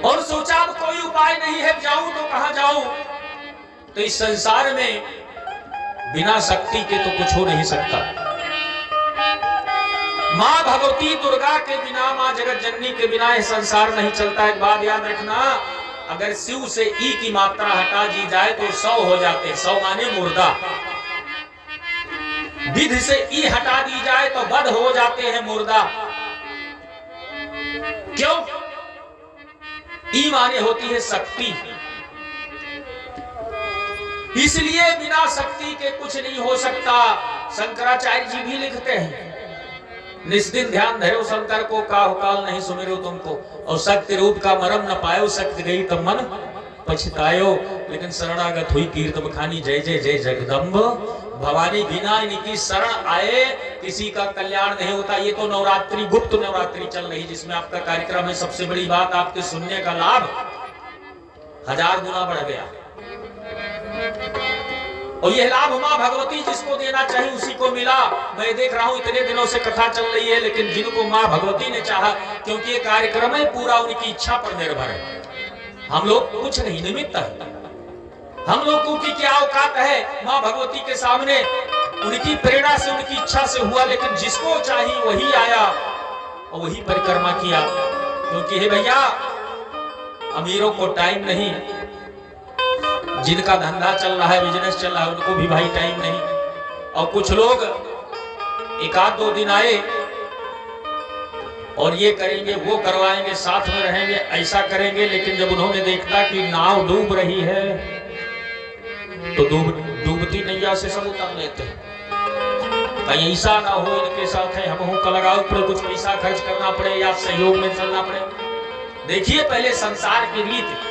और सोचा अब कोई उपाय नहीं है, जाऊं तो कहां जाऊं। तो इस संसार में बिना शक्ति के तो कुछ हो नहीं सकता। मां भगवती दुर्गा के बिना, मां जगत जननी के बिना यह संसार नहीं चलता। एक बात याद रखना, अगर शिव से ई की मात्रा हटा दी जाए तो 100 हो जाते हैं। 100 माने मुर्दा। विध से ई हटा दी जाए तो बद हो जाते हैं मुर्दा। क्यों? ई माने होती है शक्ति। इसलिए बिना शक्ति के कुछ नहीं हो सकता। शंकराचार्य जी भी लिखते हैं निस्दिन ध्यान धरो शंकर को, काहु काल नहीं सुमिरो तुमको। और शक्ति रूप का मरम न पायो, शक्ति गई तब मन पछतायो। लेकिन शरणागत हुई कीर्त बखानी, जय जय जय जगदम्ब भवानी। बिना इनकी शरण आए किसी का कल्याण नहीं होता। ये तो नवरात्रि, गुप्त नवरात्रि चल रही, जिसमें आपका कार्यक्रम है। सबसे बड़ी बात, आपके सुनने का लाभ 1000 गुना बढ़ गया। और यह लाभ मां भगवती जिसको देना चाहिए उसी को मिला। मैं देख रहा हूं इतने दिनों से कथा चल रही है, लेकिन जिनको मां भगवती ने चाहा, क्योंकि ये कार्यक्रम है पूरा उनकी इच्छा पर निर्भर है। हम लोग कुछ नहीं, निमित्त है। हम लोगों की क्या औकात है मां भगवती के सामने। उनकी प्रेरणा से, उनकी इच्छा से हुआ। लेकिन जिसको चाहिए वही आया और वही परिक्रमा किया। क्योंकि हे भैया, अमीरों को टाइम नहीं, जिनका धंधा चल रहा है, बिजनेस चल रहा है, उनको भी भाई टाइम नहीं। और कुछ लोग 1-2 दिन आए और ये करेंगे, वो करवाएंगे, साथ में रहेंगे, ऐसा करेंगे। लेकिन जब उन्होंने देखा कि नाव डूब रही है, तो डूबती नैया से सब उतर लेते हैं। कहीं ऐसा ना हो इनके साथ है, हम का लगाओ पड़े, कुछ पैसा खर्च करना पड़े या सहयोग में चलना पड़े। देखिए, पहले संसार की रीत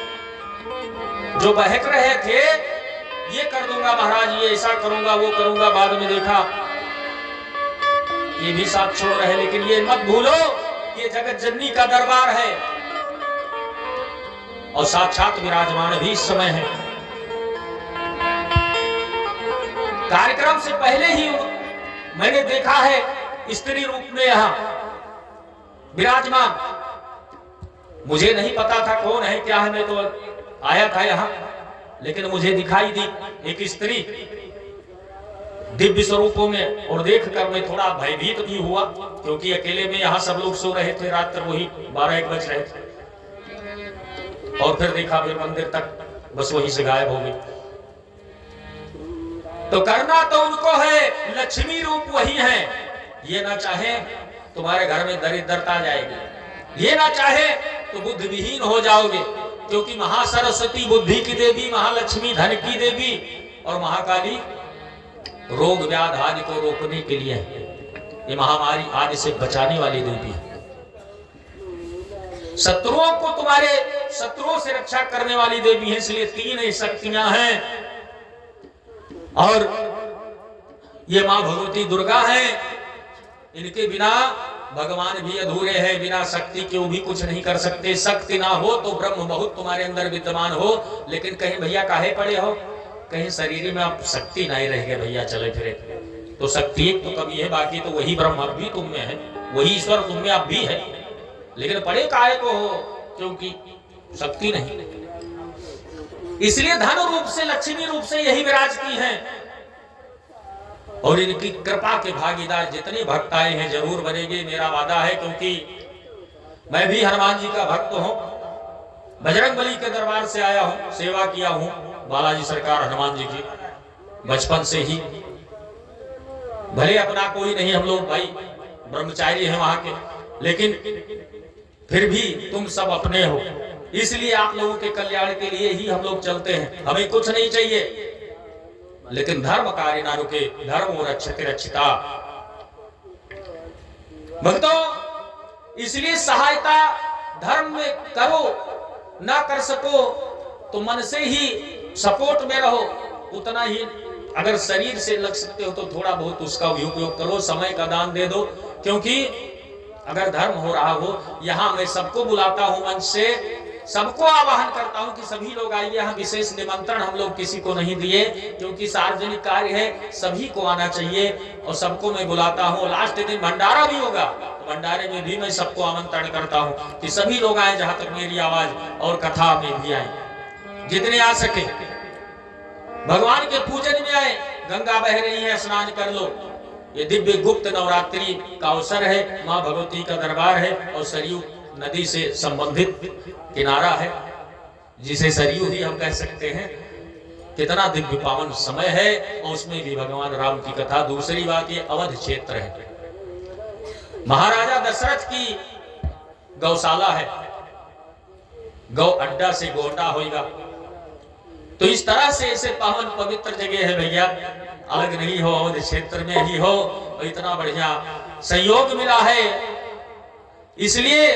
जो बहक रहे थे, ये कर दूंगा महाराज, ये ऐसा करूंगा, वो करूंगा, बाद में देखा ये भी साथ छोड़ रहे। लेकिन ये मत भूलो, ये जगत जननी का दरबार है और साक्षात विराजमान भी इस समय है। कार्यक्रम से पहले ही मैंने देखा है स्त्री रूप में यहां विराजमान। मुझे नहीं पता था कौन है क्या है, मैं तो आया था यहां, लेकिन मुझे दिखाई दी एक स्त्री दिव्य स्वरूपों में। और देखकर मैं थोड़ा भयभीत भी हुआ, क्योंकि अकेले में यहां सब लोग सो रहे थे, रात वही 12-1 बज रहे थे। और फिर देखा, फिर मंदिर तक बस वहीं से गायब हो गई। तो करना तो उनको है, लक्ष्मी रूप वही है। ये ना चाहे तुम्हारे घर में दरिद्रता जाएगी, ये ना चाहे तो बुद्ध विहीन हो जाओगे। क्योंकि महासरस्वती बुद्धि की देवी, महालक्ष्मी धन की देवी और महाकाली रोग व्याध आदि को रोकने के लिए, ये महामारी आदि से बचाने वाली देवी है। शत्रुओं को, तुम्हारे शत्रुओं से रक्षा करने वाली देवी है। इसलिए 3 शक्तियां हैं। और ये मां भगवती दुर्गा है। इनके बिना भगवान भी अधूरे हैं। बिना शक्ति के वो भी कुछ नहीं कर सकते। शक्ति ना हो तो ब्रह्म बहुत तुम्हारे अंदर विद्यमान हो, लेकिन कहीं भैया काहे पड़े हो, कहीं शरीर में अब शक्ति नहीं रह गए भैया, चले फिरे। तो शक्ति एक तो कभी है, बाकी तो वही ब्रह्म अब भी तुम में है, वही ईश्वर तुम में अब भी है। लेकिन पड़े काहे को हो, क्योंकि शक्ति नहीं। इसलिए धन रूप से, लक्ष्मी रूप से यही विराजती हैं। और इनकी कृपा के भागीदार जितने भक्त आए हैं जरूर बनेंगे, मेरा वादा है। क्योंकि मैं भी हनुमान जी का भक्त हूं, बजरंगबली के दरबार से आया हूं, सेवा किया हूं बालाजी सरकार हनुमान जी की बचपन से ही। भले अपना कोई नहीं, हम लोग भाई ब्रह्मचारी हैं वहां के, लेकिन फिर भी तुम सब अपने हो। इसलिए आप लोगों के कल्याण के लिए ही हम लोग चलते हैं। हमें कुछ नहीं चाहिए, लेकिन धर्म कार्य ना रुके, धर्म रक्षते रक्षिता। भक्तों, इसलिए सहायता धर्म में करो, ना कर सको तो मन से ही सपोर्ट में रहो। उतना ही अगर शरीर से लग सकते हो तो थोड़ा बहुत उसका उपयोग करो, समय का दान दे दो। क्योंकि अगर धर्म हो रहा हो, यहाँ मैं सबको बुलाता हूं, मंच से सबको आवाहन करता हूं कि सभी लोग आइए। यहाँ विशेष निमंत्रण हम लोग किसी को नहीं दिए, क्योंकि सार्वजनिक कार्य है, सभी को आना चाहिए और सबको मैं बुलाता हूँ। लास्ट दिन भंडारा भी होगा, भंडारे में भी मैं सबको आमंत्रण करता हूँ कि सभी लोग आए, जहां तक मेरी आवाज, और कथा में भी आए, जितने आ सके। भगवान के पूजन में आए, गंगा बह रही है, स्नान कर लो। ये दिव्य गुप्त नवरात्रि का अवसर है, माँ भगवती का दरबार है और सरयू नदी से संबंधित किनारा है, जिसे सरयू ही हम कह सकते हैं। कितना दिव्य पावन समय है, और उसमें भी भगवान राम की कथा। दूसरी बात, ये अवध क्षेत्र है, महाराजा दशरथ की गौशाला है, गौ अड्डा से गोंडा होगा। तो इस तरह से इसे पावन पवित्र जगह है भैया, अलग नहीं हो, अवध क्षेत्र में ही हो। और इतना बढ़िया संयोग मिला है, इसलिए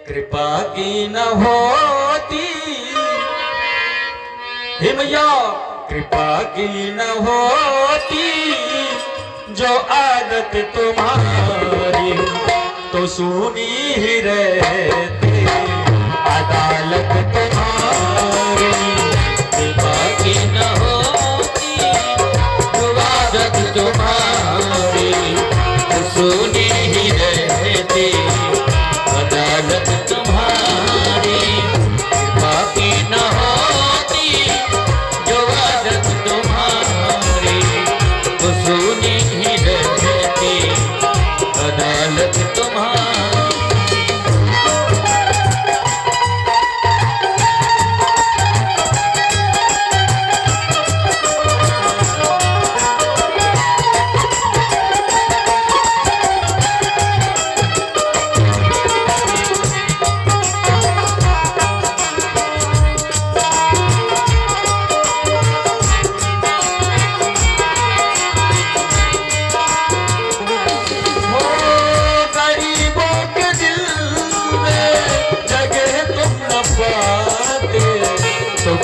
कृपा की न होती हे मैया, कृपा की न होती जो आदत तुम्हारी तो सुनी ही रहती अदालत तुम्हारी। कृपा की न होती जो आदत तुम्हारी तो सुनी ही रहती अदालत तुम्हारी। कृपा की न होती जो आदत तुम्हारी तो सुनी ही रहती अदालत तुम्हारी।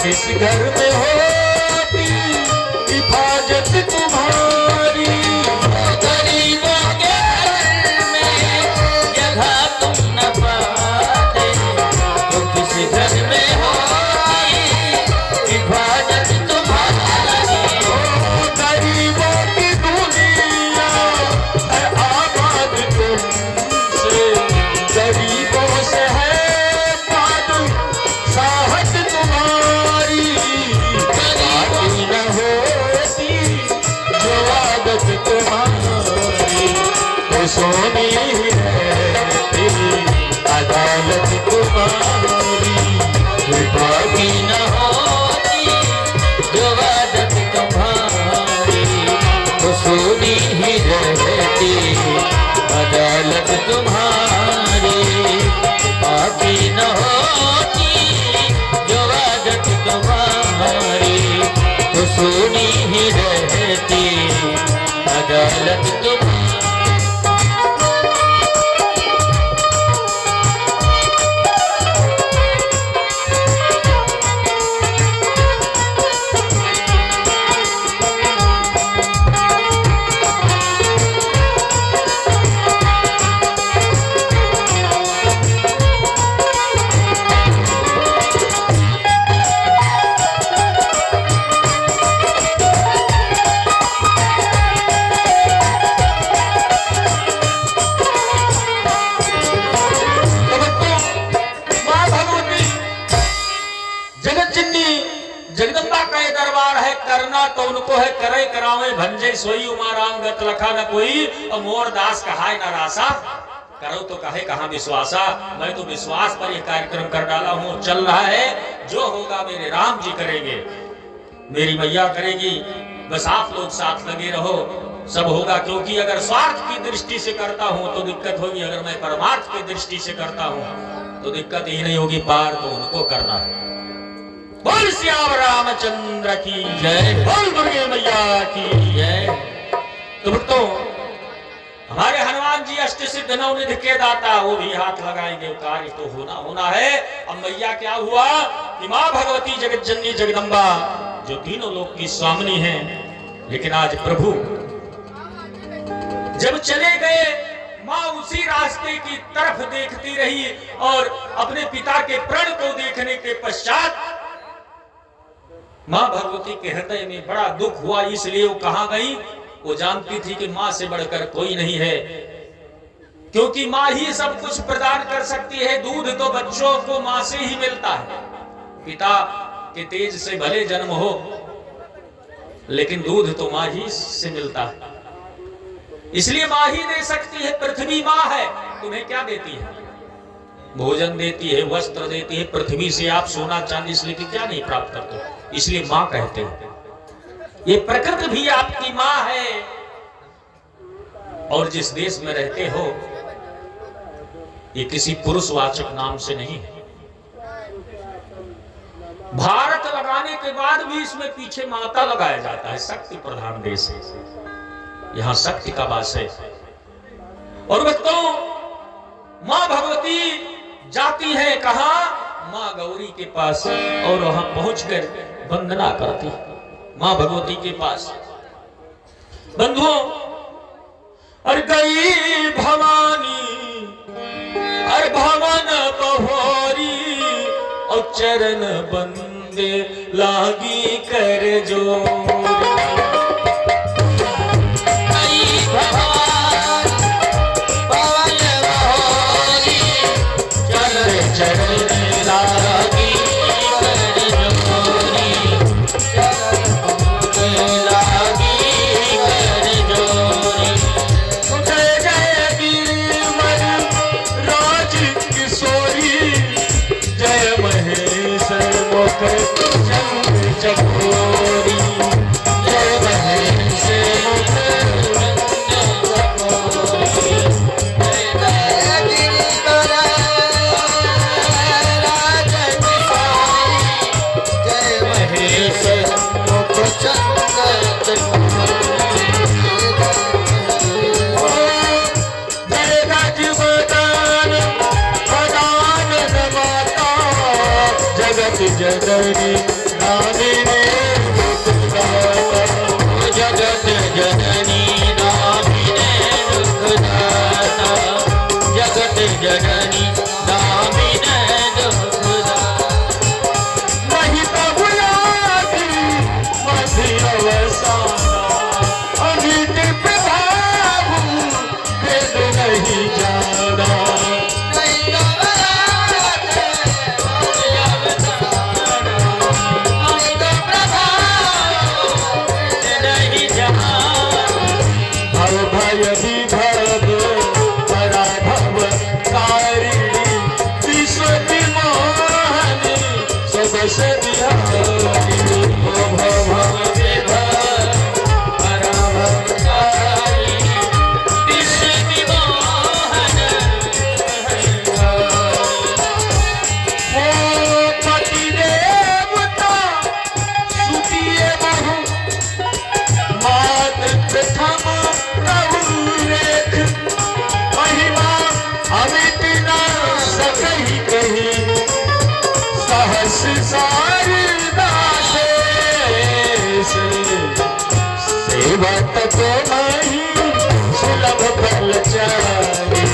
किस घर में होती हिफाजत तुम्हारी। गरीबों के घर में जगह तुम न पाते तो किस घर में होती हिफाजत तुम्हारी। गरीबों की दुनिया है आबाद तुमसे, गरीबों से है साहत तुम्हारी। बाकी न होती जो आदत तुम्हारी तो सोनी ही रहती अदालत तुम्हारी। बाकी न होती जो आदत तुम्हारी तो सोनी ही रहती अदालत तुम्हारी। बाकी न होती जो आदत तुम्हारी तो सोनी ही रहती अदालत तुम्हारी। जगदम्बा का ये दरबार है, करना तो उनको है करे करावे भंजे सोई उमा राम गत लखा न कोई और मोर दास कहाय न रासा करो तो कहे कहां विश्वासा। मैं तो विश्वास पर यह कार्यक्रम कर डाला हूं, चल रहा है। जो होगा मेरे राम जी करेंगे, मेरी मैया करेगी, बस आप लोग साथ लगे रहो, सब होगा। क्योंकि अगर स्वार्थ की दृष्टि से करता हूं तो दिक्कत होगी, अगर मैं परमार्थ की दृष्टि से करता हूं तो दिक्कत ही नहीं होगी, पार तो उनको करना है। बोल श्याम रामचंद्र की जय। बोल दुर्गे मैया की जय। तो हमारे हनुमान जी अष्ट सिद्ध नवनिधि के दाता, वो भी हाथ लगाएंगे, कार्य तो होना है। अब मैया क्या हुआ कि माँ भगवती जगत जननी जगदम्बा जो तीनों लोक की स्वामिनी है, लेकिन आज प्रभु जब चले गए, माँ उसी रास्ते की तरफ देखती रही और अपने पिता के प्रण को देखने के पश्चात माँ भगवती के हृदय में बड़ा दुख हुआ। इसलिए वो कहां गई, वो जानती थी कि माँ से बढ़कर कोई नहीं है, क्योंकि माँ ही सब कुछ प्रदान कर सकती है। दूध तो बच्चों को माँ से ही मिलता है, पिता के तेज से भले जन्म हो, लेकिन दूध तो माँ ही से मिलता है। इसलिए माँ ही दे सकती है। पृथ्वी माँ है, तुम्हें क्या देती है? भोजन देती है, वस्त्र देती है। पृथ्वी से आप सोना चांदी से लेकर क्या नहीं प्राप्त करते, इसलिए माँ कहते हैं। ये प्रकृति भी आपकी माँ है। और जिस देश में रहते हो, ये किसी पुरुषवाचक नाम से नहीं है। भारत लगाने के बाद भी इसमें पीछे माता लगाया जाता है। शक्ति प्रधान देश है, यहां शक्ति का वास है। और भक्तों, मां भगवती जाती है कहां? मां गौरी के पास, और वहां पहुंचकर वंदना करती मां भगवती के पास। बंधुओं, और गई भवानी और भवन बहोरी, और चरण बंदे लागी कर जोरी। चकोरी जय महेश जननी नामिने जगत जननी नामिने दुखदाता, जगत जननी नामिने दुखदाता। नहीं बहुलाती मधि अवसाना, अमित प्रभाव भेद नहीं जाना। भय विभव पराभव कारिणी, विश्व मोहनी सबस बिहारी। भव विभव पराभव कारिणी, विश्व मोहन पति देवता सुतिए बहु, मात प्रथम महिमा अमित न सकहि कही, सहस शारदा सेवक को नहीं सुलभ फलचारी,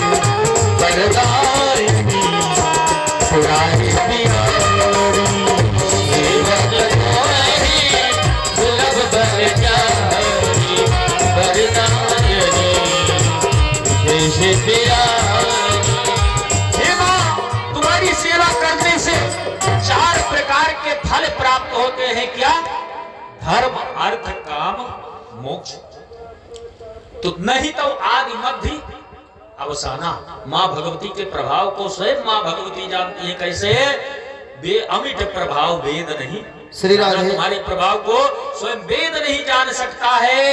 वरदायिनी पुरारी बिहारी। सेवक को नहीं सुलभ फलचारी, वरदायिनी हे मां, तुम्हारी सेवा करने से 4 प्रकार के फल प्राप्त होते हैं। क्या? धर्म, अर्थ, काम, मोक्ष। तो नहीं तो आदि मध्य अवसाना। मां भगवती के प्रभाव को स्वयं मां भगवती जानती है। कैसे? अमिट प्रभाव वेद नहीं। श्री राधे। तुम्हारे प्रभाव को स्वयं वेद नहीं जान सकता है।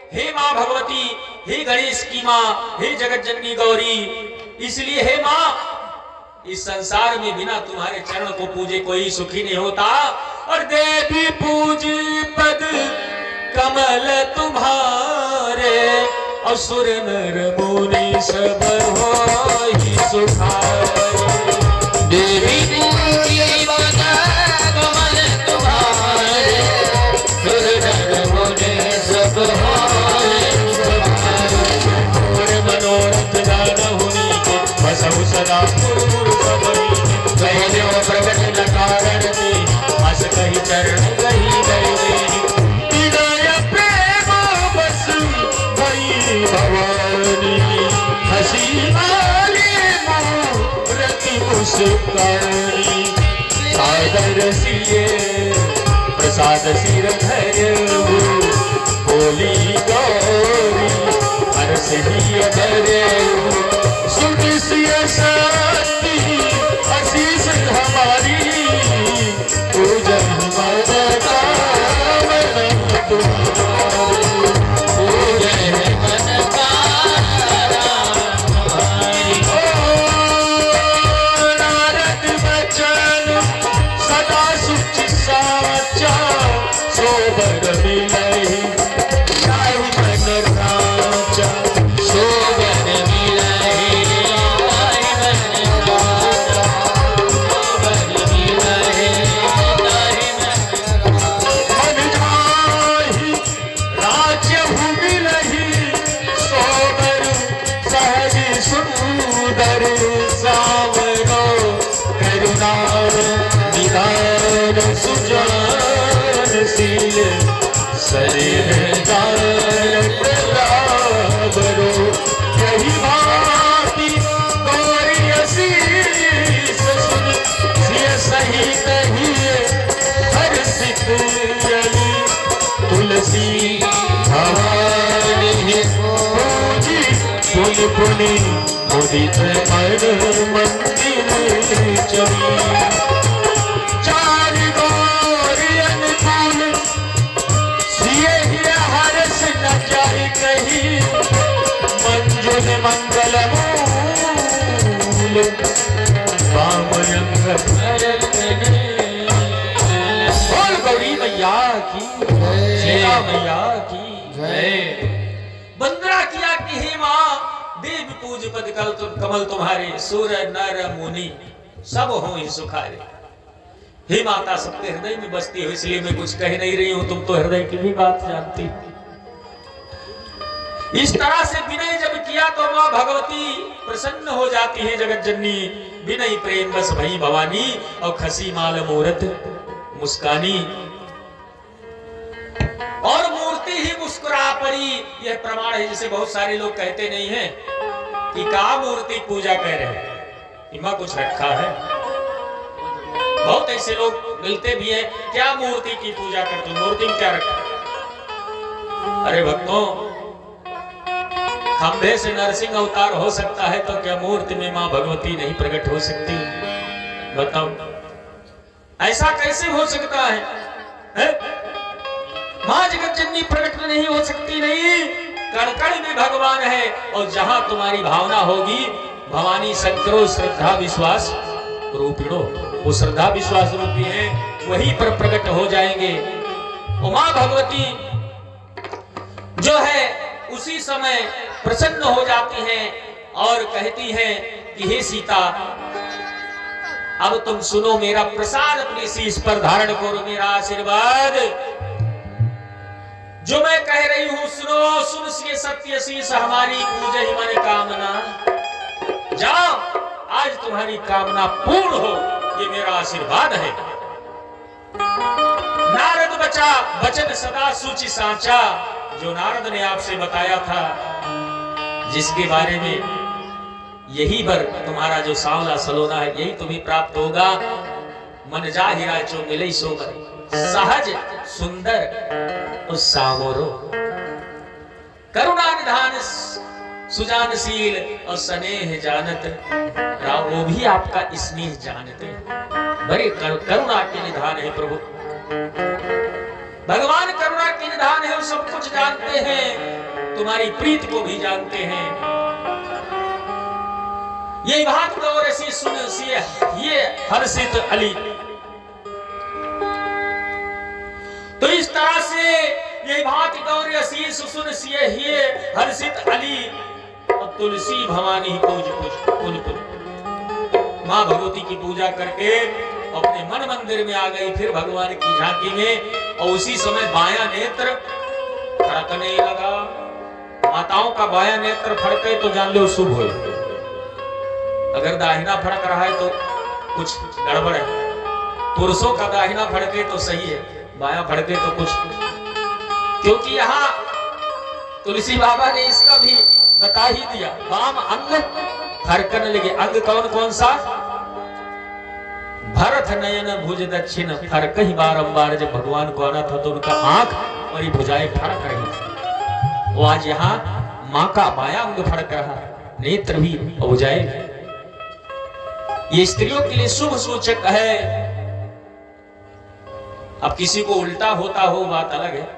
हे मां भगवती, हे गणेश की मां, हे जगत जननी गौरी, इसलिए हे मां, इस संसार में बिना तुम्हारे चरण को पूजे कोई सुखी नहीं होता। और देवी पूजी पद कमल तुम्हारे, असुर नर मुनि सब होई सुखारे। देवी पूजी पद कमल तुम्हारे, सुर नर मुनि सब होई सुखारे। मनोरथ दान हुनी के बसहु सदा पुर सबरी, कहने वो प्रगट न कारण ते, हस कही चरण गही गई। विनय प्रेम बस भई भवानी, हसी आले मूरति मुस्कानी। सादर सिए प्रसाद सिर धरऊ, बोली गौरी हर्ष ही धरऊ। सुन सिय शक्ति आशीष हमारी, पूजन मन कामना तुम्हारी। पूजन मन कामना तुम्हारी। नारद बचन सदा सुच साचा, सोबर मिलहि जाहि मन राचा। सोबर पुनि मुदित मन मंदिर चली। चार गौर अनुकूल सिए हर्ष न जाहि कही, मंजुल मंगल मूल वामरंग भरत बोल गौरी मैया की जय, मैया की जय। वंदना किया कि हे मां देव पूज पद कमल तुम्हारे, सुर नर मुनि सब हो सुखारे। हे माता सबके हृदय में बसती हो, इसलिए मैं कुछ कह नहीं रही हूं, तुम तो हृदय की भी बात जानती हो। इस तरह से विनय जब किया तो मां भगवती प्रसन्न हो जाती है जगत जननी। विनय प्रेम बस भई भवानी, और खसी माल मूरत मुस्कानी, और मूर्ति ही मुस्कुरा पड़ी। यह प्रमाण है, जिसे बहुत सारे लोग कहते नहीं हैं कि का मूर्ति पूजा कर रहे हैं, इमा कुछ रखा है। बहुत ऐसे लोग मिलते भी हैं, क्या मूर्ति की पूजा करते हो, मूर्ति में क्या रखा? अरे भक्तों, खंभे से नरसिंह अवतार हो सकता है तो क्या मूर्ति में मां भगवती नहीं प्रकट हो सकती? बताओ, ऐसा कैसे हो सकता है? मां जगत जननी प्रकट नहीं हो सकती? नहीं, कण कण में भगवान है, और जहां तुम्हारी भावना होगी भवानी शंकरो श्रद्धा विश्वास रूपिणो, वो श्रद्धा विश्वास रूपी है, वहीं पर प्रकट हो जाएंगे। उमा भगवती जो है उसी समय प्रसन्न हो जाती हैं और कहती हैं कि हे सीता, अब तुम सुनो, मेरा प्रसाद अपने शीश पर धारण करो, मेरा आशीर्वाद जो मैं कह रही हूं सुनो। सुन से सत्य शीश हमारी पूजे ही मन कामना, जाओ आज तुम्हारी कामना पूर्ण हो, ये मेरा आशीर्वाद है। नारद बचा वचन सदा सूचि सांचा, जो नारद ने आपसे बताया था, जिसके बारे में यही बर तुम्हारा जो सांवला सलोना है यही तुम्हें प्राप्त होगा। मन जाहिरा जो मिले सो बर, सहज सुंदर उस सामोरो, करुणा निधान सुजानशील और स्नेह जानत, वो भी आपका स्नेह जानते, बड़े करुणा के निधान है प्रभु। भगवान करुणा के निधान है, वो सब कुछ जानते हैं, तुम्हारी प्रीत को भी जानते हैं। ये बात गौर से सुन सिए ये हर्षित अली। तो इस तरह से ये बात गौर शीश सुन सिए ये हर्षित अली, और तुलसी भवानी पूज मां भगवती की पूजा करके अपने मन मंदिर में आ गई, फिर भगवान की झांकी में, और उसी समय बायां नेत्र फड़कने लगा। माताओं का बायां नेत्र फड़के तो जान लो शुभ हो, अगर दाहिना फड़क रहा है तो कुछ गड़बड़ है। पुरुषों का दाहिना फड़के तो सही है, बायां फड़के तो कुछ, क्योंकि यहाँ तुलसी बाबा ने इसका भी बता ही दिया। वाम अंग फड़कने लगे, अंग कौन कौन सा? भरत नयन भुज दक्षिण, फड़क ही बारंबार। जब भगवान को आना था तो उनका आंख और ये भुजाएं फड़क रही थी, वो आज यहाँ माँ का बायां अंग फड़क रहा, नेत्र भी और भुजाएं भी। ये स्त्रियों के लिए शुभ सूचक है। अब किसी को उल्टा होता हो बात अलग है।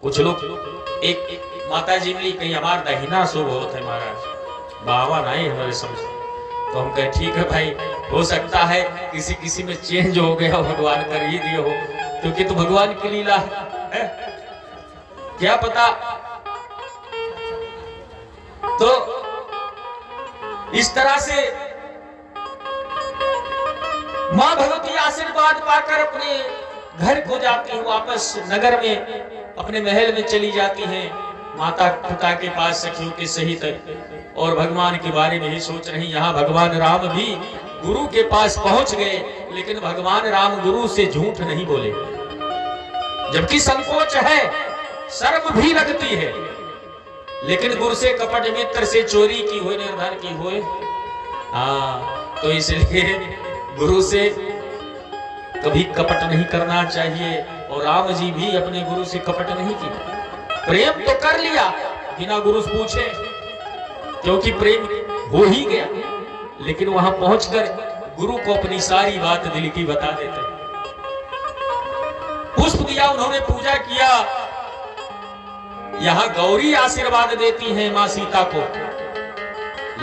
कुछ लोग एक माता जी मिली, कहीं हमारा दाहिना शुभ होता है महाराज, बाबा नहीं हमारे समझ, तो हम कहे ठीक है भाई, हो सकता है किसी किसी में चेंज हो गया, भगवान कर ही दिए हो, क्योंकि तो भगवान की लीला है, क्या पता। तो इस तरह से मां भगवती आशीर्वाद पाकर अपने घर को जाती हैं, वापस नगर में अपने महल में चली जाती हैं, माता पिता के पास सखियों के सहित, और भगवान के बारे में ही सोच रही। यहाँ भगवान राम भी गुरु के पास पहुंच गए, लेकिन भगवान राम गुरु से झूठ नहीं बोले, जबकि संकोच है, शर्म भी लगती है, लेकिन गुरु से कपट मित्र से चोरी की हुए, निर्धन की हुए। हाँ, तो इसलिए गुरु से कभी कपट नहीं करना चाहिए, और राम जी भी अपने गुरु से कपट नहीं किया, प्रेम तो कर लिया बिना गुरु से पूछे, क्योंकि प्रेम हो ही गया। लेकिन वहां पहुंचकर गुरु को अपनी सारी बात दिल की बता देते। पुष्प दिया, उन्होंने पूजा किया। यहां गौरी आशीर्वाद देती हैं मां सीता को,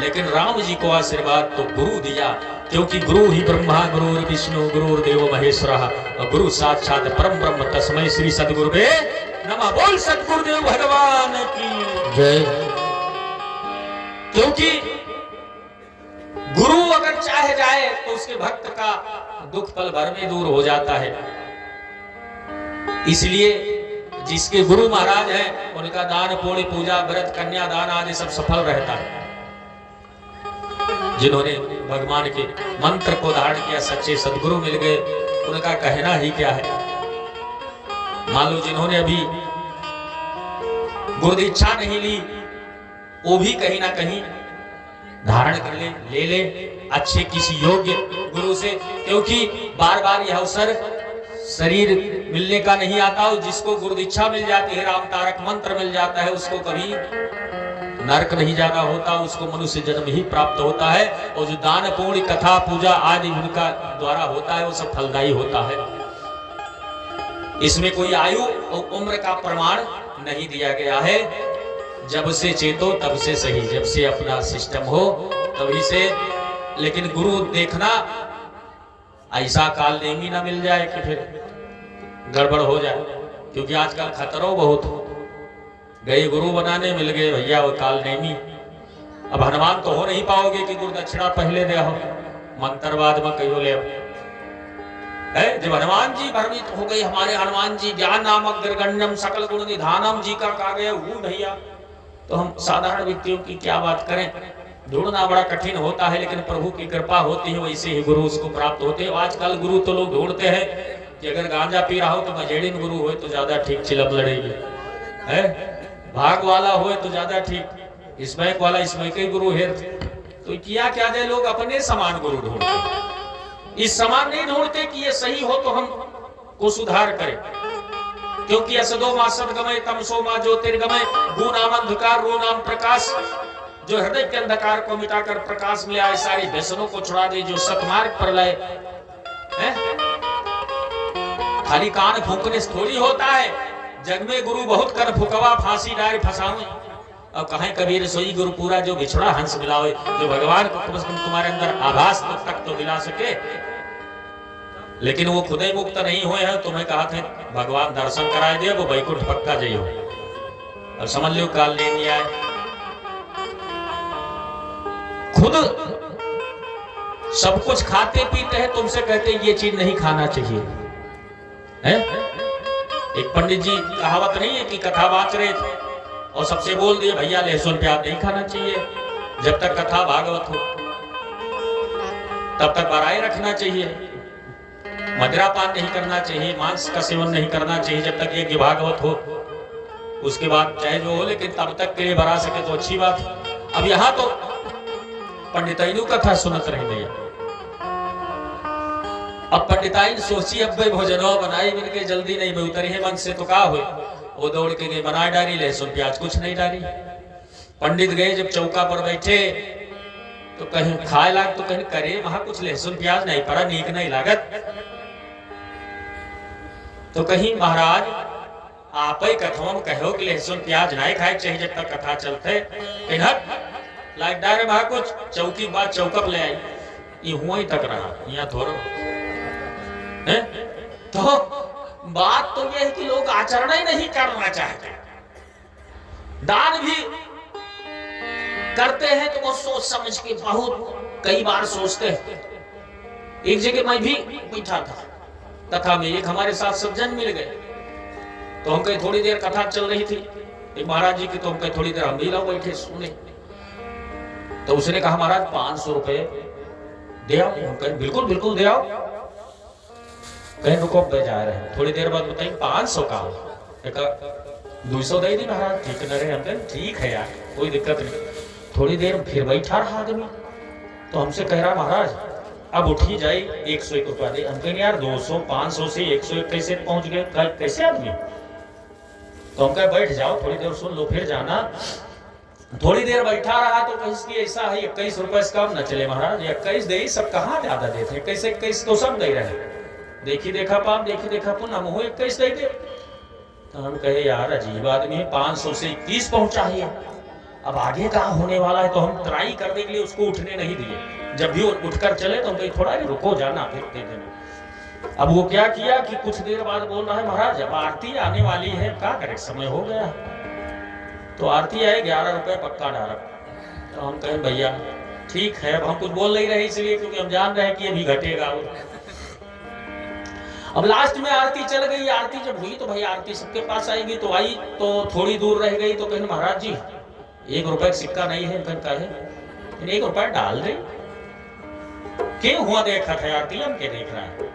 लेकिन राम जी को आशीर्वाद तो गुरु दिया, क्योंकि गुरु ही ब्रह्मा गुरु विष्णु गुरुर्देव महेश्वरः और गुरु साक्षात परम ब्रह्म तस्मै श्री सद्गुरुवे नमः। बोल सद्गुरुदेव भगवान की जय। क्योंकि गुरु अगर चाहे जाए तो उसके भक्त का दुख पल भर में दूर हो जाता है। इसलिए जिसके गुरु महाराज हैं उनका दान पुण्य पूजा व्रत कन्यादान आदि सब सफल रहता है। जिन्होंने भगवान के मंत्र को धारण किया, सच्चे सद्गुरु मिल गए, उनका कहना ही क्या है। मान लो जिन्होंने अभी गुरु दीक्षा नहीं ली, वो भी कहीं ना कहीं धारण कर ले अच्छे किसी योग्य गुरु से, क्योंकि बार बार यह अवसर शरीर मिलने का नहीं आता। जिसको गुरु दीक्षा मिल जाती है, राम तारक मंत्र मिल जाता है, उसको कभी नरक नहीं जाना होता, उसको मनुष्य जन्म ही प्राप्त होता है। और जो दान पुण्य कथा पूजा आदि उनका द्वारा होता है वो सब फलदायी होता है। इसमें कोई आयु और उम्र का प्रमाण नहीं दिया गया है। जब से चेतो तब से सही, जब से अपना सिस्टम हो तभी से। लेकिन गुरु देखना ऐसा काल नेमी ना मिल जाए कि फिर गड़बड़ हो जाए, क्योंकि आजकल खतरों बहुत हो गए। गुरु बनाने मिल गए भैया वो काल नेमी। अब हनुमान तो हो नहीं पाओगे कि गुरु दक्षिणा पहले दे हो, मंत्रवाद में कहो ले है। जब हनुमान जी भ्रमित हो गए, हमारे हनुमान जी ज्ञान नामक गर्गण्यम सकल गुण निधानम जी का कहा गया वो भैया, तो हम साधारण व्यक्तियों की क्या बात करें। ढूंढना बड़ा कठिन होता है, लेकिन प्रभु की कृपा होती है, वैसे ही गुरु उसको प्राप्त होते हैं। आजकल गुरु तो लोग ढूंढते हैं कि अगर गांजा पी रहा हो तो मजेड़िन गुरु हो तो ज्यादा ठीक, चिलम लड़ेगी है। भाग वाला हो तो ज्यादा ठीक, स्मैक वाला स्मैक ही गुरु है। तो किया क्या जाए, लोग अपने समान गुरु ढूंढते, इस समान नहीं ढूंढते कि ये सही हो तो हम को सुधार करें। क्योंकि असदो मा सद्गमय तमसो मा ज्योतिर्गमय, गु नाम अंधकार रो नाम प्रकाश। जो हृदय के अंधकार को मिटाकर प्रकाश में आए, सारी व्यसनों को छुड़ा दे, जो सतमार्ग पर लाए। खाली कान फूंकने से थोड़ी होता है। जग में गुरु बहुत कर फुकवा, फांसी डार फसावे। अब कहें कबीर सोई गुरु पूरा, जो बिछड़ा हंस मिलावे। जो भगवान को कम से कम तुम्हारे अंदर आभास तक तो दिला सके, लेकिन वो खुद ही मुक्त नहीं हुए हैं। तुम्हें कहा था भगवान दर्शन कराए दे, वो बैकुंठ पक्का जाइयो। अब समझ लो काल नहीं आए। खुद सब कुछ खाते पीते हैं, तुमसे कहते ये चीज नहीं खाना चाहिए है? एक पंडित जी कहावत नहीं है कि कथा बांच रहे थे और सबसे बोल दिए भैया लहसुन प्याज नहीं खाना चाहिए, जब तक कथा भागवत हो तब तक बराए रखना चाहिए, मदिरा पान नहीं करना चाहिए, मांस का सेवन नहीं करना चाहिए जब तक ये भागवत हो। उसके बाद चाहे जो हो, लेकिन तब तक के लिए बरा सके तो अच्छी बात। अब यहाँ तो पंडिताइनू कथा सुनत रही भैया। अब पंडिताइन सोची अब भाई भोजनवा बनाई मिलके जल्दी नहीं में उतरी है मन से, तो का हुए वो दौड़ के गए बना डाली, लहसुन प्याज कुछ नहीं डाली। पंडित गए जब चौका पर बैठे तो कहीं खाए लाग, तो कहीं करे वहां कुछ लहसुन प्याज नहीं पड़ा, नीक नहीं लागत। तो कहीं महाराज आप ही कथवा में कहो कि लहसुन प्याज नहीं खाए चाहिए जब तक कथा चलते। लाइक डारे वहां कुछ चौकी बात चौकप ले आई, ये हुआ ही तक रहा यहाँ थोड़ा है। तो बात तो यह है कि लोग आचरण ही नहीं करना चाहते। दान भी करते हैं तो वो सोच समझ के बहुत कई बार सोचते हैं। एक जगह मैं भी बैठा था कथा में, एक हमारे साथ सज्जन मिल गए, तो हम कहीं थोड़ी देर कथा चल रही थी एक महाराज जी की, तो हम कहीं थोड़ी देर हम भी लोग बैठे सुने। तो उसने कहा महाराज 500 रुपए दे आओ। हम कहें बिल्कुल बिल्कुल दे आओ। कहीं रुको पे जा रहे हैं, थोड़ी देर बाद बताइए 500 का 200 दे दी महाराज। ठीक न रहे, हम कहें ठीक है यार कोई दिक्कत नहीं। थोड़ी देर फिर बैठा रहा आदमी, तो हमसे कह रहा महाराज अब उठी जाए 101 रुपया दे। हम कहें यार 200 500 से 101 कैसे पहुंच गए, कैसे आदमी। तो हम कहे बैठ जाओ थोड़ी देर सुन लो फिर जाना। थोड़ी देर बैठा रहा तो कहीं ऐसा है 21 रुपए से कम न चले महाराज, 21 दे सब कहाँ ज्यादा देते, 21 तो सब दे रहे। देखी देखा पाप, देखी देखा पुनः हम 21 दे दे। तो हम कहे यार अजीब आदमी है, 500 से 21 पहुंचा है, अब आगे कहाँ होने वाला है। तो हम ट्राई करने के लिए उसको उठने नहीं दिए। जब भी उठकर चले तो हम कहे थोड़ा रुको, जाना फिर दे देना। अब वो क्या किया कि कुछ देर बाद बोल रहा है महाराज अब आरती आने वाली है, क्या करे समय हो गया। तो आरती आए 11 रुपए पक्का डाला। तो हम कहे भैया ठीक है, अब हम कुछ बोल नहीं रहे इसलिए क्योंकि हम जान रहे हैं कि ये भी घटेगा। अब लास्ट में आरती चल गई। आरती जब हुई तो भाई आरती सबके पास आएगी, तो आई तो थोड़ी दूर रह गई। तो कहे महाराज जी 1 रुपए का सिक्का नहीं है। कहे 1 रुपया डाल दे, क्यों हुआ देखा था आरती हम के देख रहा है।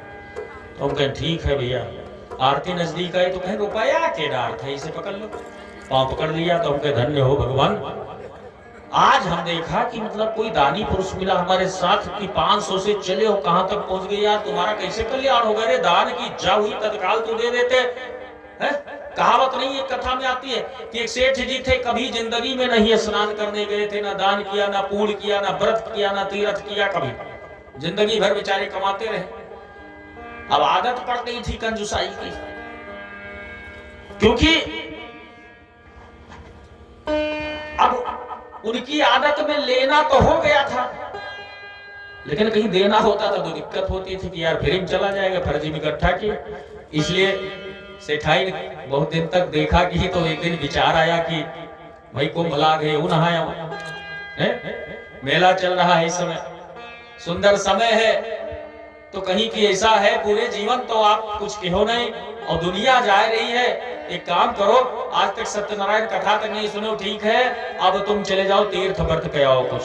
तो हम कहें ठीक है भैया, आरती नजदीक आई तो कहें रुपया के डार था, इसे पकड़ लो। पांव पकड़ लिया तो हम कहे धन्य हो भगवान, आज हम देखा कि मतलब कोई दानी पुरुष मिला हमारे साथ कि 500 से चले हो कहां तक पहुंच गए यार, तुम्हारा कैसे कल्याण हो गया रे। दान की इच्छा हुई तत्काल तो दे देते हैं। कहावत नहीं, एक कथा में आती है कि एक सेठ जी थे, कभी जिंदगी में नहीं स्नान करने गए थे, ना दान किया, ना पूर्ण किया, ना व्रत किया, ना तीर्थ किया, कभी जिंदगी भर बेचारे कमाते रहे। अब आदत पड़ गई थी कंजूसाई की, क्योंकि अब उनकी आदत में लेना तो हो गया था, लेकिन कहीं देना होता था तो दिक्कत होती थी कि यार फिर चला जाएगा, फर्जी में इकट्ठा किए। इसलिए सेठाई ने बहुत दिन तक देखा कि तो एक दिन विचार आया कि भाई कुंभ लाग है, वो नहाया मेला चल रहा है, इस समय सुंदर समय है, तो कहीं की ऐसा है पूरे जीवन तो आप कुछ कहो नहीं और दुनिया जा रही है। एक काम करो, आज तक सत्यनारायण कथा तक नहीं सुनो, ठीक है, अब तुम चले जाओ तीर्थ व्रत के आओ कुछ।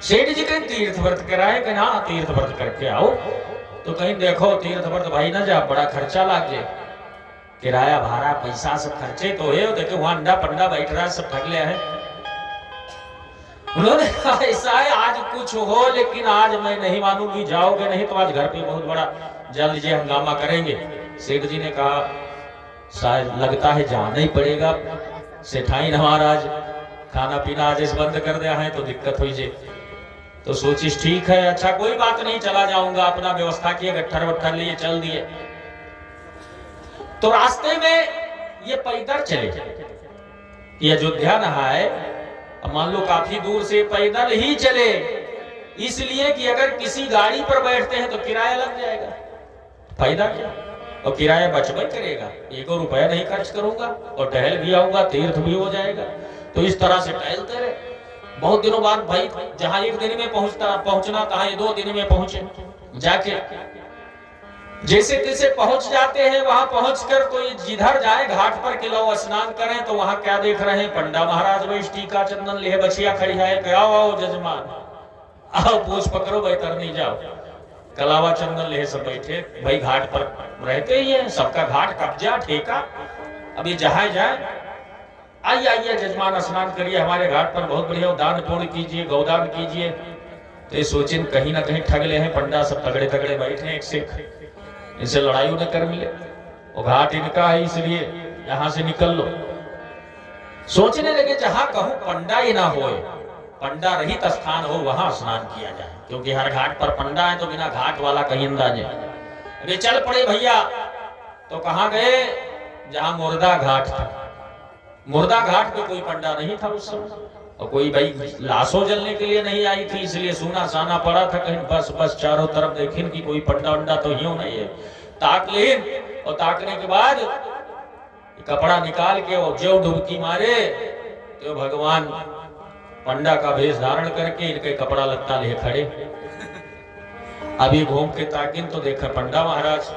सेठ जी कहीं तीर्थ व्रत कराए, कहीं हाँ तीर्थ व्रत करके आओ। तो कहीं देखो तीर्थ व्रत भाई ना जा, बड़ा खर्चा लाग जाए, किराया भाड़ा पैसा सब खर्चे तो है। देखो वहां अंडा पंडा बैठ रहा है, सब ठग ले है। उन्होंने कहा ऐसा है आज कुछ हो, लेकिन आज मैं नहीं मानूंगी, जाओगे नहीं तो आज घर पे बहुत बड़ा जल्द ये हंगामा करेंगे। सेठ जी ने कहा शायद लगता है जाना ही पड़ेगा, सेठाई महाराज खाना पीना आज बंद कर दिया है तो दिक्कत हुई जे। तो सोचिस ठीक है, अच्छा कोई बात नहीं, चला जाऊंगा। अपना व्यवस्था किए, गट्ठर वट्ठर लिए चल दिए। तो रास्ते में ये पैदल चले, ये अयोध्या नहाए, मान लो काफी दूर से पैदल ही चले, इसलिए कि अगर किसी गाड़ी पर बैठते हैं तो किराया लग जाएगा, फायदा क्या, और किराया बचबा करेगा, 1 रुपया नहीं खर्च करूंगा और टहल भी आऊंगा, तीर्थ भी हो जाएगा। तो इस तरह से टहलते रहे। बहुत दिनों बाद भाई जहां 1 दिन में पहुंचना था, 2 दिन में पहुंचे। जाके जैसे तैसे पहुंच जाते हैं, वहां पहुंचकर कोई जिधर जाए घाट पर कि लो स्नान करें, तो वहां क्या देख रहे हैं, पंडा महाराज भाई टीका चंदन ले बछिया खड़ी है, आओ आओ जजमान, आओ पूछ पकड़ो भाई तरनी जाओ, कलावा चंदन ले सब बैठे भाई। घाट पर रहते ही है, सबका घाट कब्जा ठेका। अभी जहां जाए आइए आइए जजमान स्नान करिए हमारे घाट पर, बहुत बढ़िया, दान पुण्य कीजिए, गौदान कीजिए। तो ये सोचिन कहीं ना कहीं ठग ले हैं पंडा, सब तगड़े तगड़े बैठे एक से, इनसे लड़ाई न कर मिले, वो घाट इनका है इसलिए यहां से निकल लो। सोचने लगे जहां कहूं पंडा ही ना हो, पंडा रहित स्थान हो, वहां स्नान किया जाए, क्योंकि हर घाट पर पंडा है तो बिना घाट वाला कहीं अंदाजे। अरे चल पड़े भैया। तो कहां गए, जहां मुर्दा घाट था। मुर्दा घाट पे कोई पंडा नहीं था उस समय, और कोई भाई लाशों जलने के लिए नहीं आई थी, इसलिए सूना साना पड़ा था कहीं। बस बस चारों तरफ देखें कि कोई पंडा वंडा तो यूं नहीं है, ताक लेन, और ताकने के बाद कपड़ा निकाल के और जो डुबकी मारे तो भगवान पंडा का भेष धारण करके इनके कपड़ा लत्ता ले खड़े। अभी घूम के ताकिन तो देखा पंडा महाराज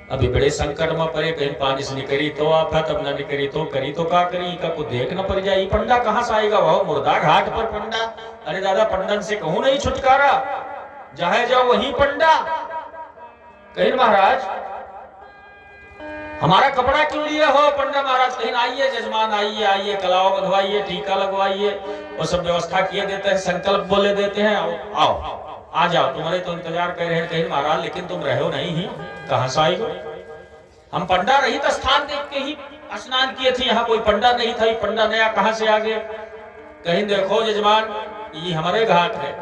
अभी बड़े संकट में पड़े, कहीं पानी से निकली तो आफत, अब न निकली तो करी तो का करी, का कुछ देख न पड़ जाए। पंडा कहां से आएगा, वह मुर्दा घाट पर पंडा। अरे दादा पंडन से कहूं नहीं छुटकारा, जहां जाओ वहीं पंडा। कहीं महाराज हमारा कपड़ा क्यों लिए हो, पंडा महाराज। कहीं आइए जजमान, आइए आइए, कलावा बंधवाइए, टीका लगवाइए, वो सब व्यवस्था किए देते हैं, संकल्प बोले देते हैं, आओ आ जाओ, तुम्हारे तो इंतजार कर रहे हैं। कहीं महाराज लेकिन तुम रहो नहीं ही, कहां से आएगो, हम पंडा रहित स्थान देख के ही स्नान किए थे, यहाँ कोई पंडा नहीं था, ये पंडा नया कहाँ से आ गया? कहीं देखो यजमान, ये हमारे घाट है,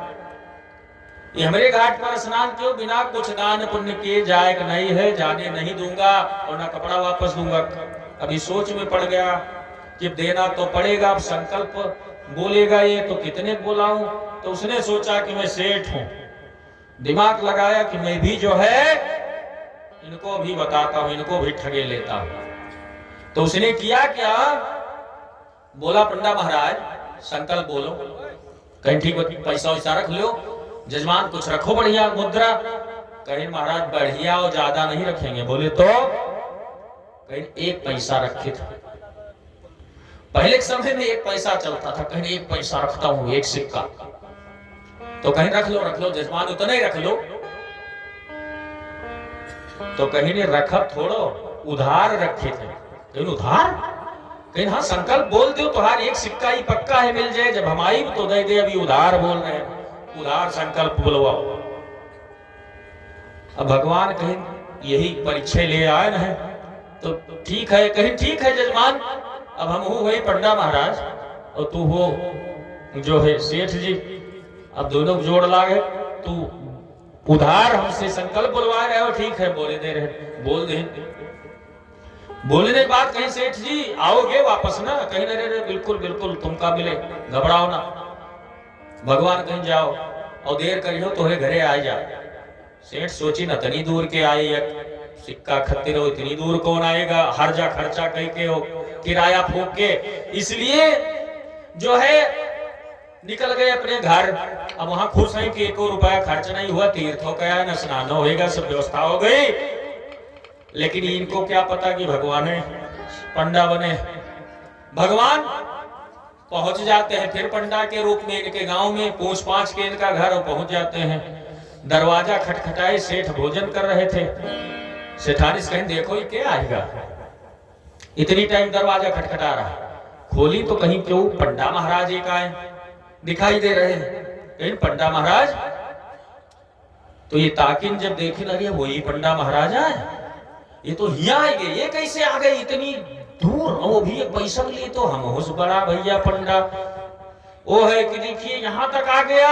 ये हमारे घाट पर स्नान क्यों? बिना कुछ दान पुण्य किए जायक नहीं है, जाने नहीं दूंगा और ना कपड़ा वापस दूंगा। अभी सोच में पड़ गया कि देना तो पड़ेगा, अब संकल्प बोलेगा ये तो कितने बुलाऊं? तो उसने सोचा कि मैं सेठ हूं, दिमाग लगाया कि मैं भी जो है इनको भी बताता हूं, इनको भी ठगे लेता हूं। तो उसने किया क्या? बोला पंडा महाराज संकल्प बोलो। कहीं ठीक पैसा वैसा रख लो, जजमान कुछ रखो बढ़िया मुद्रा। कहीं महाराज बढ़िया और ज्यादा नहीं रखेंगे। बोले तो कहीं 1 पैसा रखे थे। पहले के समय में 1 पैसा चलता था, कहीं 1 पैसा रखता हूं, 1 सिक्का। तो कहीं रख लो जजमान, उतना ही रख लो। तो कहीं ने रखा थोड़ो, उधार रखे थे। कहीं उधार, कहीं हाँ संकल्प बोल दो तो हर 1 सिक्का ही पक्का है मिल जाए, जब हम आई तो दे दे। अभी उधार बोल रहे हैं, उधार संकल्प बुलवाओ। अब भगवान कहीं यही परीक्षा ले आए ना, तो ठीक है, कहीं ठीक है जजमान, अब हम हो वही पंडा महाराज और तू हो जो है सेठ जी, अब दोनों जोड़ लागे। तू उधार हमसे संकल्प बुलवा रहे हो, ठीक है बोले दे रहे, बोल दे। बोलने के बाद कहीं सेठ जी आओगे वापस ना? कहीं रे बिल्कुल बिल्कुल तुमका मिले, घबराओ ना। भगवान कहीं जाओ और देर करियो तो घरे आ जा। सेठ सोची ना तनी दूर के आए, सिक्का खत्तिर हो, इतनी दूर कौन आएगा? हर जा खर्चा कह के हो, किराया फूक के, इसलिए जो है निकल गए अपने घर। अब वहां खुश है कि 1 रुपया खर्च नहीं हुआ, तीर्थ हो गया, न स्नान होएगा, सब व्यवस्था हो गई। लेकिन इनको क्या पता कि भगवान है, पंडा बने। भगवान पहुंच जाते हैं फिर पंडा के रूप में इनके गांव में, पूछ पाछ के इनका घर पहुंच जाते हैं। दरवाजा खटखटाए, सेठ भोजन कर रहे थे। सेठानिस कहीं देखो ये क्या आएगा, इतनी टाइम दरवाजा खटखटा रहा। खोली तो कहीं क्यों पंडा महाराज एक आए दिखाई दे रहे हैं। कहीं पंडा महाराज, तो ये ताकिन जब देखने लगे वही पंडा महाराज आए, ये तो यहाँ आ गए, ये कैसे आ गए इतनी दूर? वो भी पैसा लिए तो हम होश बड़ा भैया पंडा वो है कि देखिए यहाँ तक आ गया।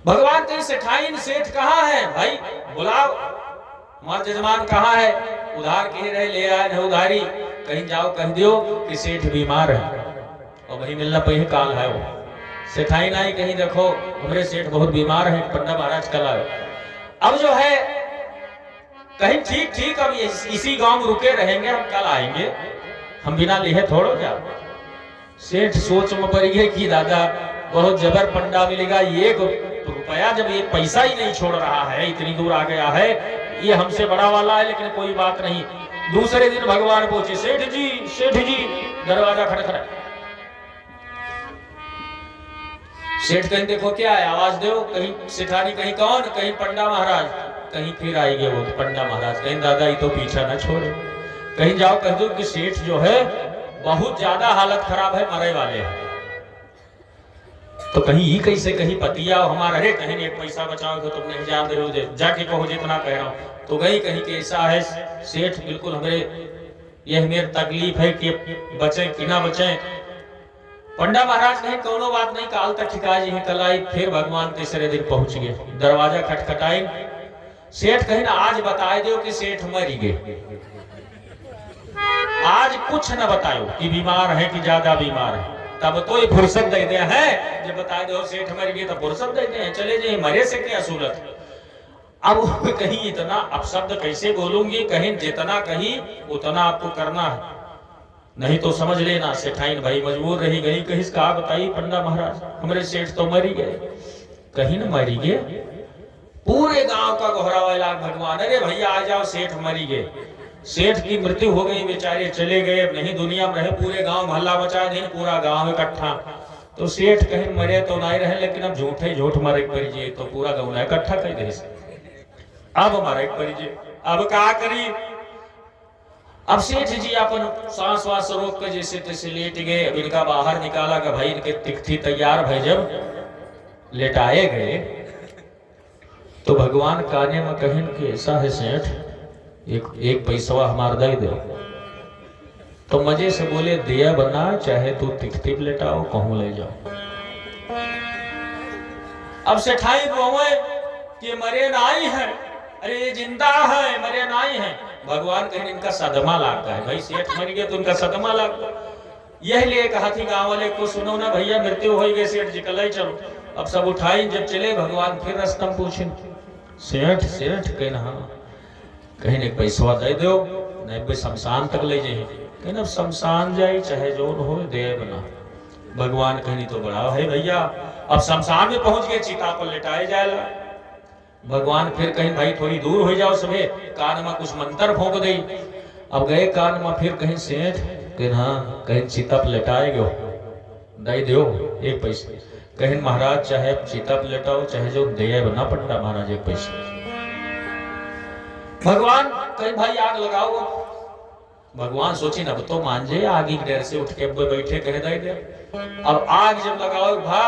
भगवान कहीं सेठाइन सेठ कहाँ है? भाई बुलाओ, हमारे जजमान कहाँ है? उधार कह रहे ले आए है उधारी। कहीं जाओ कह दियो कि सेठ बीमार है और वही मिलना पही काल है। वो सेठाइन आई, कहीं देखो हमारे सेठ बहुत बीमार है, पंडा महाराज कल आए। अब जो है कहीं ठीक ठीक, अब इसी गांव में रुके रहेंगे, हम कल आएंगे, हम बिना लिए थोड़ो जा। सेठ सोच में पड़ गए कि दादा बहुत जबर पंडा मिलेगा, 1 रुपया जब 1 पैसा ही नहीं छोड़ रहा है, इतनी दूर आ गया है, ये हमसे बड़ा वाला है। लेकिन कोई बात नहीं। दूसरे दिन भगवान पहुंचे, सेठ जी दरवाजा खटखटा। सेठ कहीं देखो क्या है, आवाज दो। कहीं सेठानी, कहीं कौन? कहीं पंडा महाराज। कहीं फिर आएंगे वो पंडा महाराज। कहीं दादा ये तो पीछा ना छोड़े। कहीं जाओ कह दो कि सेठ जो है बहुत ज्यादा हालत खराब है, मरे वाले हैं। तो कहीं ही कैसे, कहीं पतिया हमारा, अरे कहीं 1 पैसा बचाओ तो तुम नहीं जान रहे हो, जाके कहो जितना कह रहा हूं। तो गई कहीं के ऐसा है सेठ बिल्कुल हमारे, यह मेरी तकलीफ है कि बचे कि ना बचे। पंडा महाराज कहीं कोनो बात नहीं, काल तक ठिका जी कल आई। फिर भगवान तीसरे दिन पहुंच गए, दरवाजा खटखटाई। सेठ कहीं ना आज बताए दो कि सेठ मरी गए, आज कुछ न बताओ कि बीमार है कि ज्यादा बीमार है, तब तो ये फुर्सत देते हैं। जब बता दो सेठ मर गए तो फुर्सत देते हैं, चले जाइए, मरे से क्या सूरत। अब कहीं इतना अपशब्द कैसे बोलूंगी, कहीं जितना कहीं उतना आपको करना है, नहीं तो समझ लेना सेठाइन भाई मजबूर रही गई। कहीं कहा बताइए पंडा महाराज हमारे सेठ तो मरी गए। कहीं न मरी गए, पूरे गांव का गोहरावा लाग भगवान, अरे भैया आ जाओ सेठ मरी गए। सेठ की मृत्यु हो गई, बेचारे चले गए, अब नहीं दुनिया में रहे। पूरे गांव हल्ला मचा दे, पूरा गांव इकट्ठा। तो सेठ कहीं मरे तो नहीं रहे, लेकिन अब झूठ मरे परिजय तो पूरा गांव इकट्ठा कर दे। अब हमारे परिजय अब क्या करी? अब सेठ जी अपन सांस वास रोक के जैसे तैसे लेट गए। अब इनका बाहर निकाला कि भाई इनके तिकथी तैयार भाई। जब लेटाए गए तो भगवान काने में कहें कि ऐसा है सेठ एक पैसवा हमार दे दो। तो मजे से बोले दिया बना, चाहे तू तिकतिप लेटाओ कहूं ले जाओ। अब सेठाई बोवे कि मरे नाई है, अरे ये जिंदा है मरे नाई है। भगवान कहीं इनका सदमा लागता है, भाई सेठ मर गया तो उनका सदमा लागता। यही लिए कहा थी गांव वाले को, सुनो ना भैया मृत्यु हो गई सेठ जी, कल चलो। अब सब उठाई, जब चले भगवान फिर रस्तम पूछे, सेठ सेठ कहना कहीं एक पैसवा दे दो, नहीं शमशान तक ले जाए। कहना शमशान जाए चाहे जो हो दे बना। भगवान कहनी तो बड़ा है भैया। अब शमशान में पहुंच गए, चिता पर लेटाए जाएगा। भगवान फिर कहीं भाई थोड़ी दूर हो जाओ सबे, कान में कुछ मंत्र फूंक दे। अब गए कान में, फिर कहीं सेठ कहना कहीं चिता पर लेटाए गयो, दे दो एक पैसे। कहीं महाराज चाहे चिता पर लेटाओ चाहे जो दे बना पंडा महाराज एक पैसे। भगवान कहीं भाई आग लगाओ। भगवान सोची ना तो मान जाए, आग की डर से उठ के बैठे कहे दे दे। अब आग जब लगाओ भा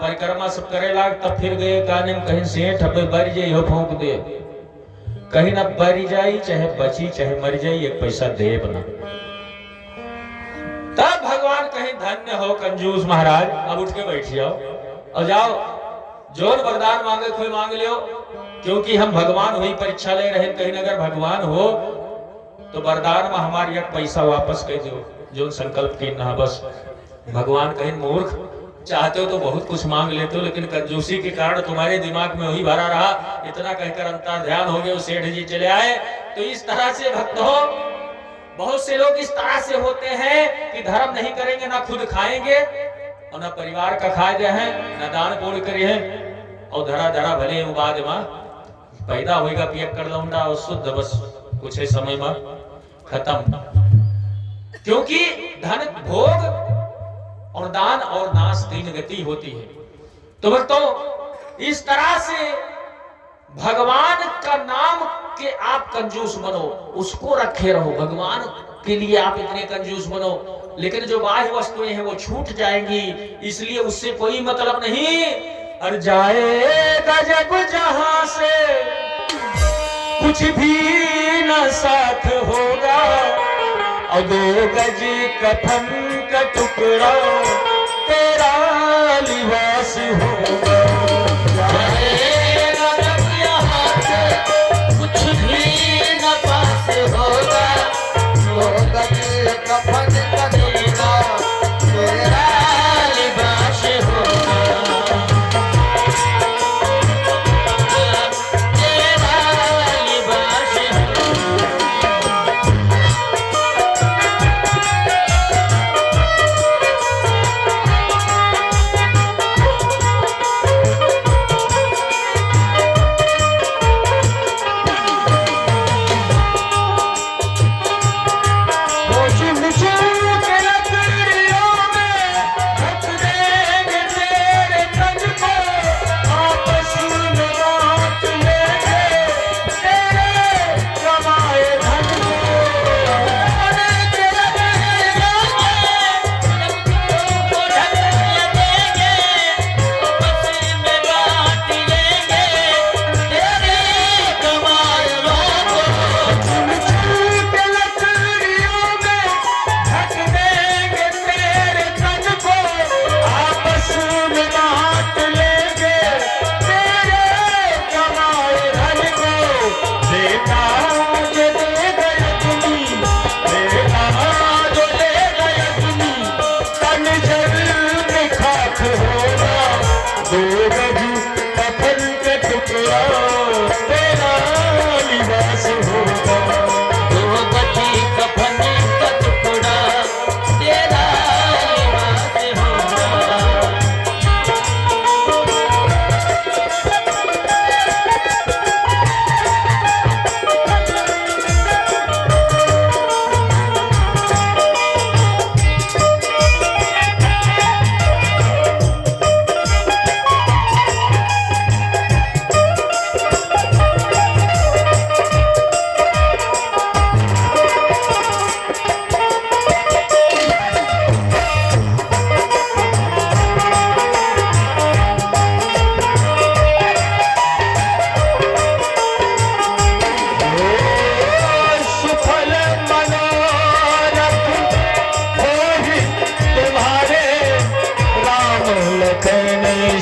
परिक्रमा सब करे लाग, तब फिर गए काने में कहीं सेठ अब बर जाई हो फूंक दे। कहीं ना बर जाई चाहे बची चाहे मर जाई एक पैसा दे बना। तब भगवान कहीं धन्य हो कंजूस महाराज, अब उठ के बैठ जाओ और जाओ जोर वरदान मांगे कोई मांग लियो, क्योंकि हम भगवान वही परीक्षा ले रहे। कहीं अगर भगवान हो तो वरदान में हमारी एक पैसा वापस कर दो, जो संकल्प की ना। बस भगवान कहीं मूर्ख, चाहते हो तो बहुत कुछ मांग लेते हो, लेकिन कंजूसी के कारण तुम्हारे दिमाग में वही भरा रहा। इतना कहकर अंतर ध्यान हो गए, सेठ जी चले आए। तो इस तरह से भक्त हो, बहुत से लोग इस तरह से होते हैं कि धर्म नहीं करेंगे, ना खुद खाएंगे और ना परिवार का खाए हैं, ना दान पुण्य करे हैं, और धरा धरा भले बाद में पैदा होगा पियक कर लौंडा और शुद्ध, बस कुछ ही समय में खत्म। क्योंकि धन भोग और दान और नाश तीन गति होती है। तो भक्तों इस तरह से भगवान का नाम के आप कंजूस बनो, उसको रखे रहो, भगवान के लिए आप इतने कंजूस बनो। लेकिन जो बाह्य वस्तुएं हैं वो छूट जाएंगी, इसलिए उससे कोई मतलब नहीं। और जाएगा जब जहां से कुछ भी न साथ होगा, और 2 गज कफन का टुकड़ा तेरा लिबास होगा। जाएगा जब यहाँ से कुछ भी न पास होगा, 2 गज कफन का टुकड़ा तेरा लिबास होगा।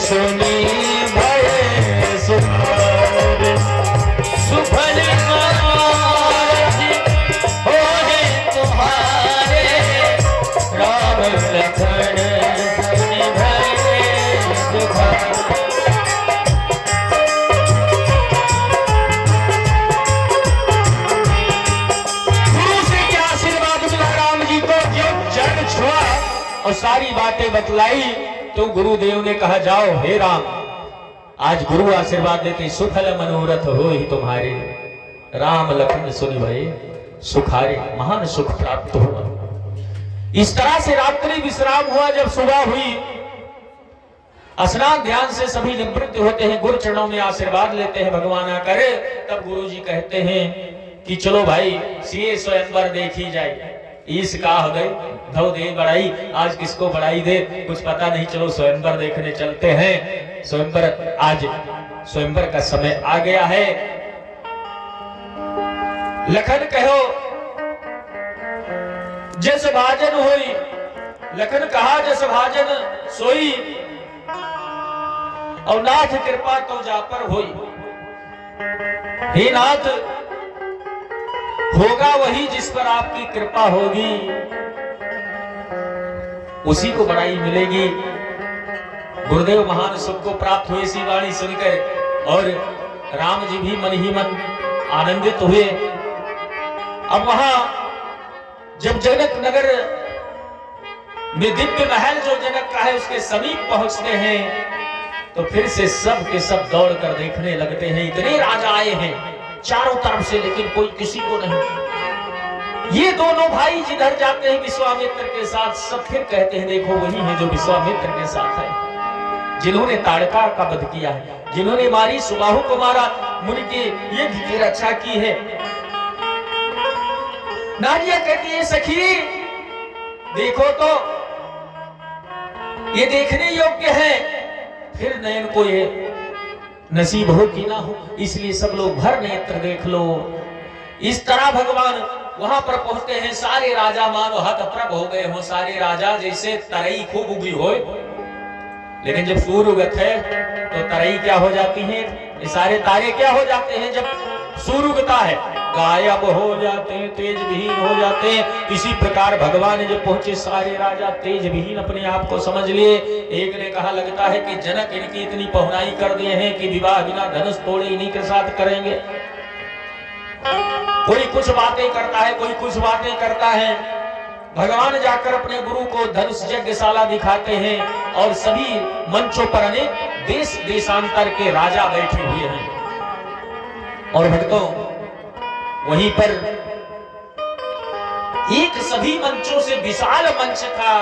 सुनी भय सुखारे सुफल मनोरथ होए तुम्हारे राम लखन सुनि भय सुखारे। गुरु से क्या आशीर्वाद मिला राम जी को, जब चरण छुआ और सारी बातें बतलाई तो गुरुदेव ने कहा जाओ हे राम, आज गुरु आशीर्वाद देते सुफल मनोरथ हो ही तुम्हारे राम लखन सुनि भय सुखारे, महान सुख प्राप्त हुआ। इस तरह से रात्रि विश्राम हुआ। जब सुबह हुई, स्नान ध्यान से सभी निवृत्त होते हैं, गुरु चरणों में आशीर्वाद लेते हैं, भगवान आकर तब गुरु जी कहते हैं कि चलो भाई सिए स्वयंवर देखी जाए। ईस का हो गई धो दे बड़ाई, आज किसको बड़ाई दे कुछ पता नहीं, चलो स्वयंवर देखने चलते हैं। स्वयंवर, आज स्वयंवर का समय आ गया है। लखन कहो जस भाजन होई, लखन कहा जस भाजन सोई, और नाथ कृपा तो जा पर होई। हे नाथ, होगा वही जिस पर आपकी कृपा होगी, उसी को बड़ाई मिलेगी। गुरुदेव महान सुख को प्राप्त हुए इसी वाणी सुनकर, और राम जी भी मन ही मन आनंदित हुए। अब वहां जब जनक नगर में दिव्य महल जो जनक का है उसके समीप पहुंचते हैं, तो फिर से सब के सब दौड़ कर देखने लगते हैं। इतने राजा आए हैं चारों तरफ से, लेकिन कोई किसी को नहीं। ये दोनों भाई जिधर जाते हैं विश्वामित्र के साथ, सब फिर कहते हैं देखो वही है जो विश्वामित्र के साथ है, जिन्होंने ताड़का का वध किया है, जिन्होंने मारी सुबाहु को मारा, मुनि के यज्ञ की रक्षा की है। नारिया कहती है सखी देखो तो ये देखने योग्य है, फिर नयन को ये नसीब हो कि ना हो, इसलिए सब लोग भर नेत्र देख लो। इस तरह भगवान वहां पर पहुंचते हैं। सारे राजा मानो हतप्रभ हो गए हो, सारे राजा जैसे तरई खूब उगी हो, लेकिन जब सूर्य उगत है तो तरई क्या हो जाती है, ये सारे तारे क्या हो जाते हैं जब सूर्य उगता है, गायब हो जाते हैं, तेज विहीन हो जाते हैं। इसी प्रकार भगवान जब पहुंचे सारे राजा तेज विहीन अपने आप को समझ लिए। एक ने कहा लगता है कि जनक इनकी इतनी पहुनाई कर दिए हैं कि विवाह बिना धनुष तोड़े इन्हीं के साथ करेंगे। कोई कुछ बातें करता है, कोई कुछ बातें करता है। भगवान जाकर अपने गुरु को धनुष यज्ञशाला दिखाते हैं, और सभी मंचों पर अनेक देश देशांतर के राजा बैठे हुए हैं। और भक्तों वहीं पर एक सभी मंचों से विशाल मंच था,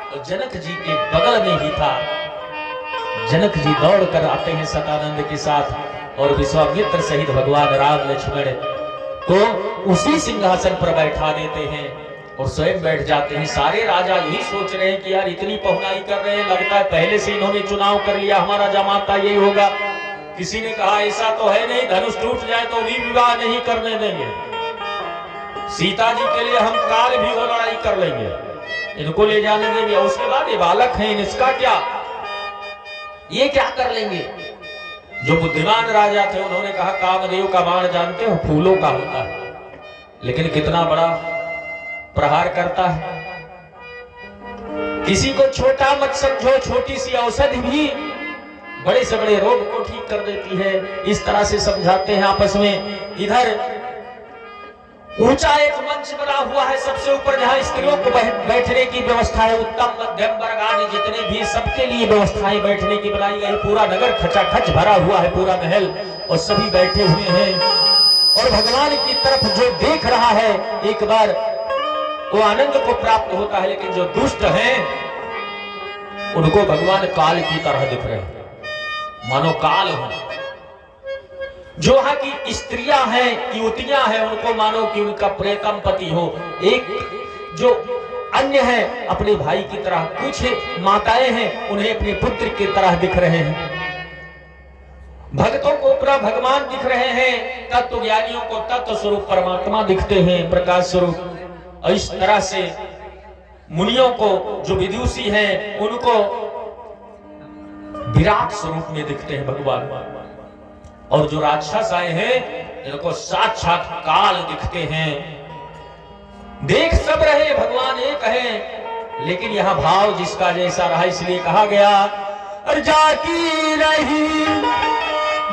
और जनक जी के बगल में ही था। जनक जी दौड़ कर आते हैं सतानंद के साथ, और विश्वामित्र सहित भगवान राम लक्ष्मण को उसी सिंहासन पर बैठा देते हैं और स्वयं बैठ जाते हैं। सारे राजा यही सोच रहे हैं कि यार इतनी पहुनाई कर रहे हैं, लगता है पहले से इन्होंने चुनाव कर लिया, हमारा जमाता यही होगा। किसी ने कहा ऐसा तो है नहीं, धनुष टूट जाए तो भी विवाह नहीं करने देंगे, सीता जी के लिए हम काल भी वो लड़ाई कर लेंगे, इनको ले जाने देंगे। उसके बाद ये बालक हैं, इसका क्या, ये क्या कर लेंगे। जो बुद्धिमान राजा थे उन्होंने कहा कामदेव का बाण जानते हो फूलों का होता है, लेकिन कितना बड़ा प्रहार करता है। किसी को छोटा मत समझो, छोटी सी औषधि भी बड़े से बड़े रोग को ठीक कर देती है। इस तरह से समझाते हैं आपस में। इधर ऊंचा एक मंच बना हुआ है सबसे ऊपर, जहां स्त्रियों को बैठने की व्यवस्था है। उत्तम मध्यम वर्ग आदि जितने भी सबके लिए व्यवस्थाएं बैठने की बनाई गई। पूरा नगर खचाखच भरा हुआ है, पूरा महल, और सभी बैठे हुए हैं। और भगवान की तरफ जो देख रहा है एक बार वो आनंद को प्राप्त होता है, लेकिन जो दुष्ट हैं उनको भगवान काल की तरह दिख रहे हैं, मानो काल हो। जो वहां की स्त्रियां हैं, युवतियां हैं, उनको मानो कि उनका प्रेतम पति हो। एक जो अन्य है अपने भाई की तरह, कुछ माताएं हैं उन्हें अपने पुत्र की तरह दिख रहे हैं। भक्तों को पूरा भगवान दिख रहे हैं, तत्व ज्ञानियों को तत्व स्वरूप परमात्मा दिखते हैं, प्रकाश स्वरूप। और इस तरह से मुनियों को जो विदुषी हैं उनको विराट स्वरूप में दिखते हैं भगवान। और जो राक्षस आए हैं इनको साक्षात काल दिखते हैं। देख सब रहे भगवान एक है, लेकिन यहाँ भाव जिसका जैसा रहा, इसलिए कहा गया और जाकी रही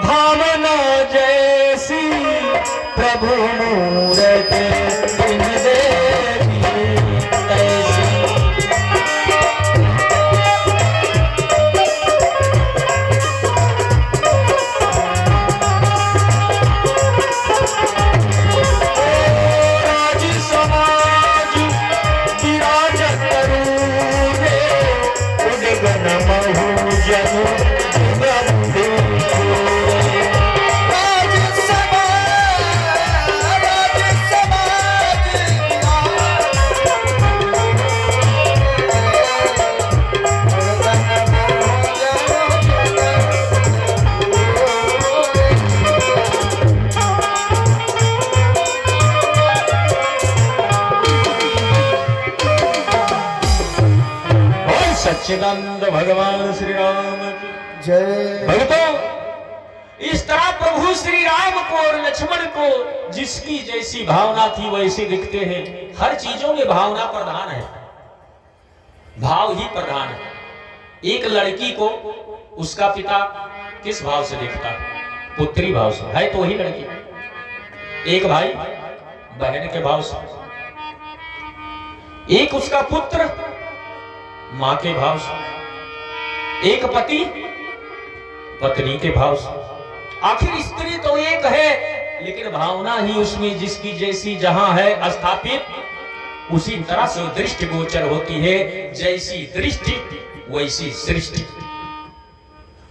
भावना जैसी प्रभु मूरत दिन देखी तैसी। राज समाज विराजत करूँगे उद्गन महु जनु सच्चिदानंद भगवान श्री राम की जय। भक्तों, इस तरह प्रभु श्री राम को और लक्ष्मण को जिसकी जैसी भावना थी वैसे दिखते हैं। हर चीजों में भावना प्रधान है, भाव ही प्रधान है। एक लड़की को उसका पिता किस भाव से देखता है? पुत्री भाव से है तो वही लड़की। एक भाई बहन के भाव से, एक उसका पुत्र मां के भाव से, एक पति पत्नी के भाव से। आखिर स्त्री तो एक है, लेकिन भावना ही उसमें जिसकी जैसी जहां है स्थापित, उसी तरह से दृष्टि गोचर होती है। जैसी दृष्टि वैसी सृष्टि।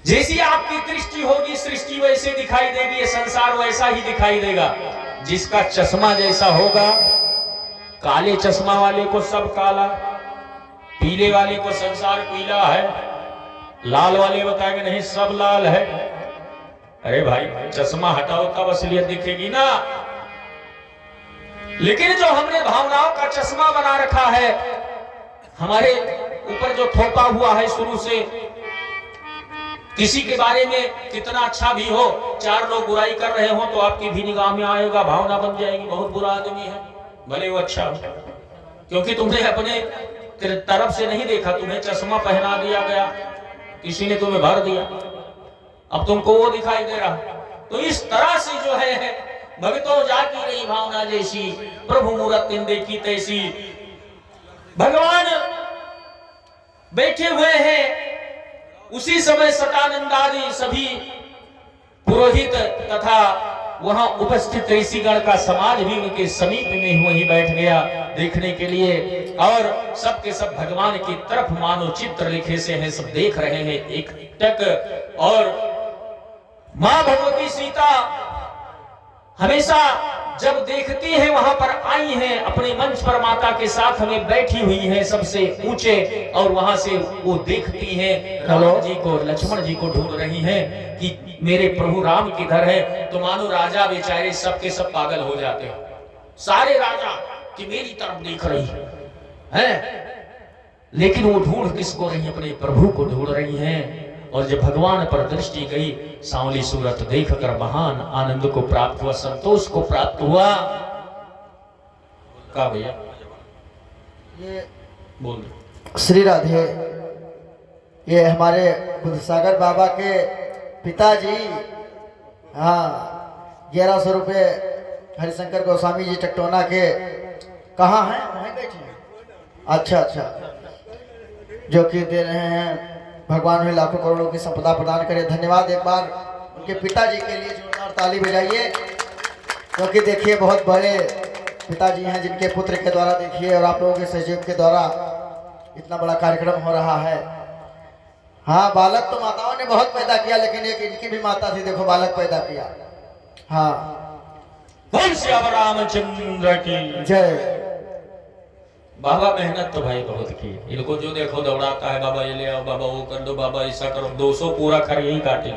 जैसी आपकी दृष्टि होगी सृष्टि वैसे दिखाई देगी, ये संसार वैसा ही दिखाई देगा। जिसका चश्मा जैसा होगा, काले चश्मा वाले को सब काला, पीले वाले को संसार पीला है, लाल वाले बताएंगे नहीं सब लाल है। अरे भाई चश्मा हटाओ तब असलियत दिखेगी ना। लेकिन जो हमने भावनाओं का चश्मा बना रखा है, हमारे ऊपर जो थोपा हुआ है शुरू से, किसी के बारे में कितना अच्छा भी हो, चार लोग बुराई कर रहे हो तो आपकी भी निगाह में आएगा, भावना बन जाएगी बहुत बुरा आदमी है, भले वो अच्छा हो, क्योंकि तुमने अपने तरफ से नहीं देखा, तुम्हें चश्मा पहना दिया गया, किसी ने तुम्हें भर दिया, अब तुमको वो दिखाई दे रहा। तो इस तरह से जो है भक्तों जाकी रही भावना जैसी प्रभु मूरत दिन देखी तैसी। भगवान बैठे हुए हैं, उसी समय सटानंद आदि सभी पुरोहित तथा वहां उपस्थित ऋषिगण का समाज भी उनके समीप में वहीं बैठ गया देखने के लिए। और सबके सब भगवान की तरफ मानो चित्र लिखे से हैं, सब देख रहे हैं एक टक। और मां भगवती सीता हमेशा जब देखती है वहां पर आई हैं, अपने मंच पर माता के साथ हमें बैठी हुई हैं सबसे ऊंचे, और वहां से वो देखती हैं राम जी को, लक्ष्मण जी को ढूंढ रही हैं कि मेरे प्रभु राम किधर है। तो मानो राजा बेचारे सबके सब पागल हो जाते हैं, सारे राजा कि मेरी तरफ देख रही है, लेकिन वो ढूंढ किसको रही? अपने प्रभु को ढूंढ रही हैं। और जब भगवान पर दृष्टि गई, सांवली सूरत देखकर महान आनंद को प्राप्त हुआ, संतोष को प्राप्त हुआ। का भैया ये बोल श्री राधे, ये हमारे बुद्धसागर बाबा के पिताजी, हाँ 1100 रुपये हरिशंकर गोस्वामी जी टकटोना के, कहाँ हैं? वहीं बैठे हैं। अच्छा अच्छा, जो कि दे रहे हैं। भगवान उन्हें लाखों करोड़ों की संपदा प्रदान करे। धन्यवाद एक बार उनके पिताजी के लिए जोरदार ताली बजाइए, क्योंकि देखिए बहुत बड़े पिताजी हैं जिनके पुत्र के द्वारा देखिए और आप लोगों के सहयोग के द्वारा इतना बड़ा कार्यक्रम हो रहा है। हाँ, बालक तो माताओं ने बहुत पैदा किया, लेकिन एक इनकी भी माता थी, देखो बालक पैदा किया। हाँ, रामचंद्र की जय। बाबा मेहनत तो भाई बहुत की, इनको जो देखो दौड़ाता है, बाबा ये ले आओ, बाबा वो कर दो, बाबा ऐसा करो, 200 पूरा कर यही काटे।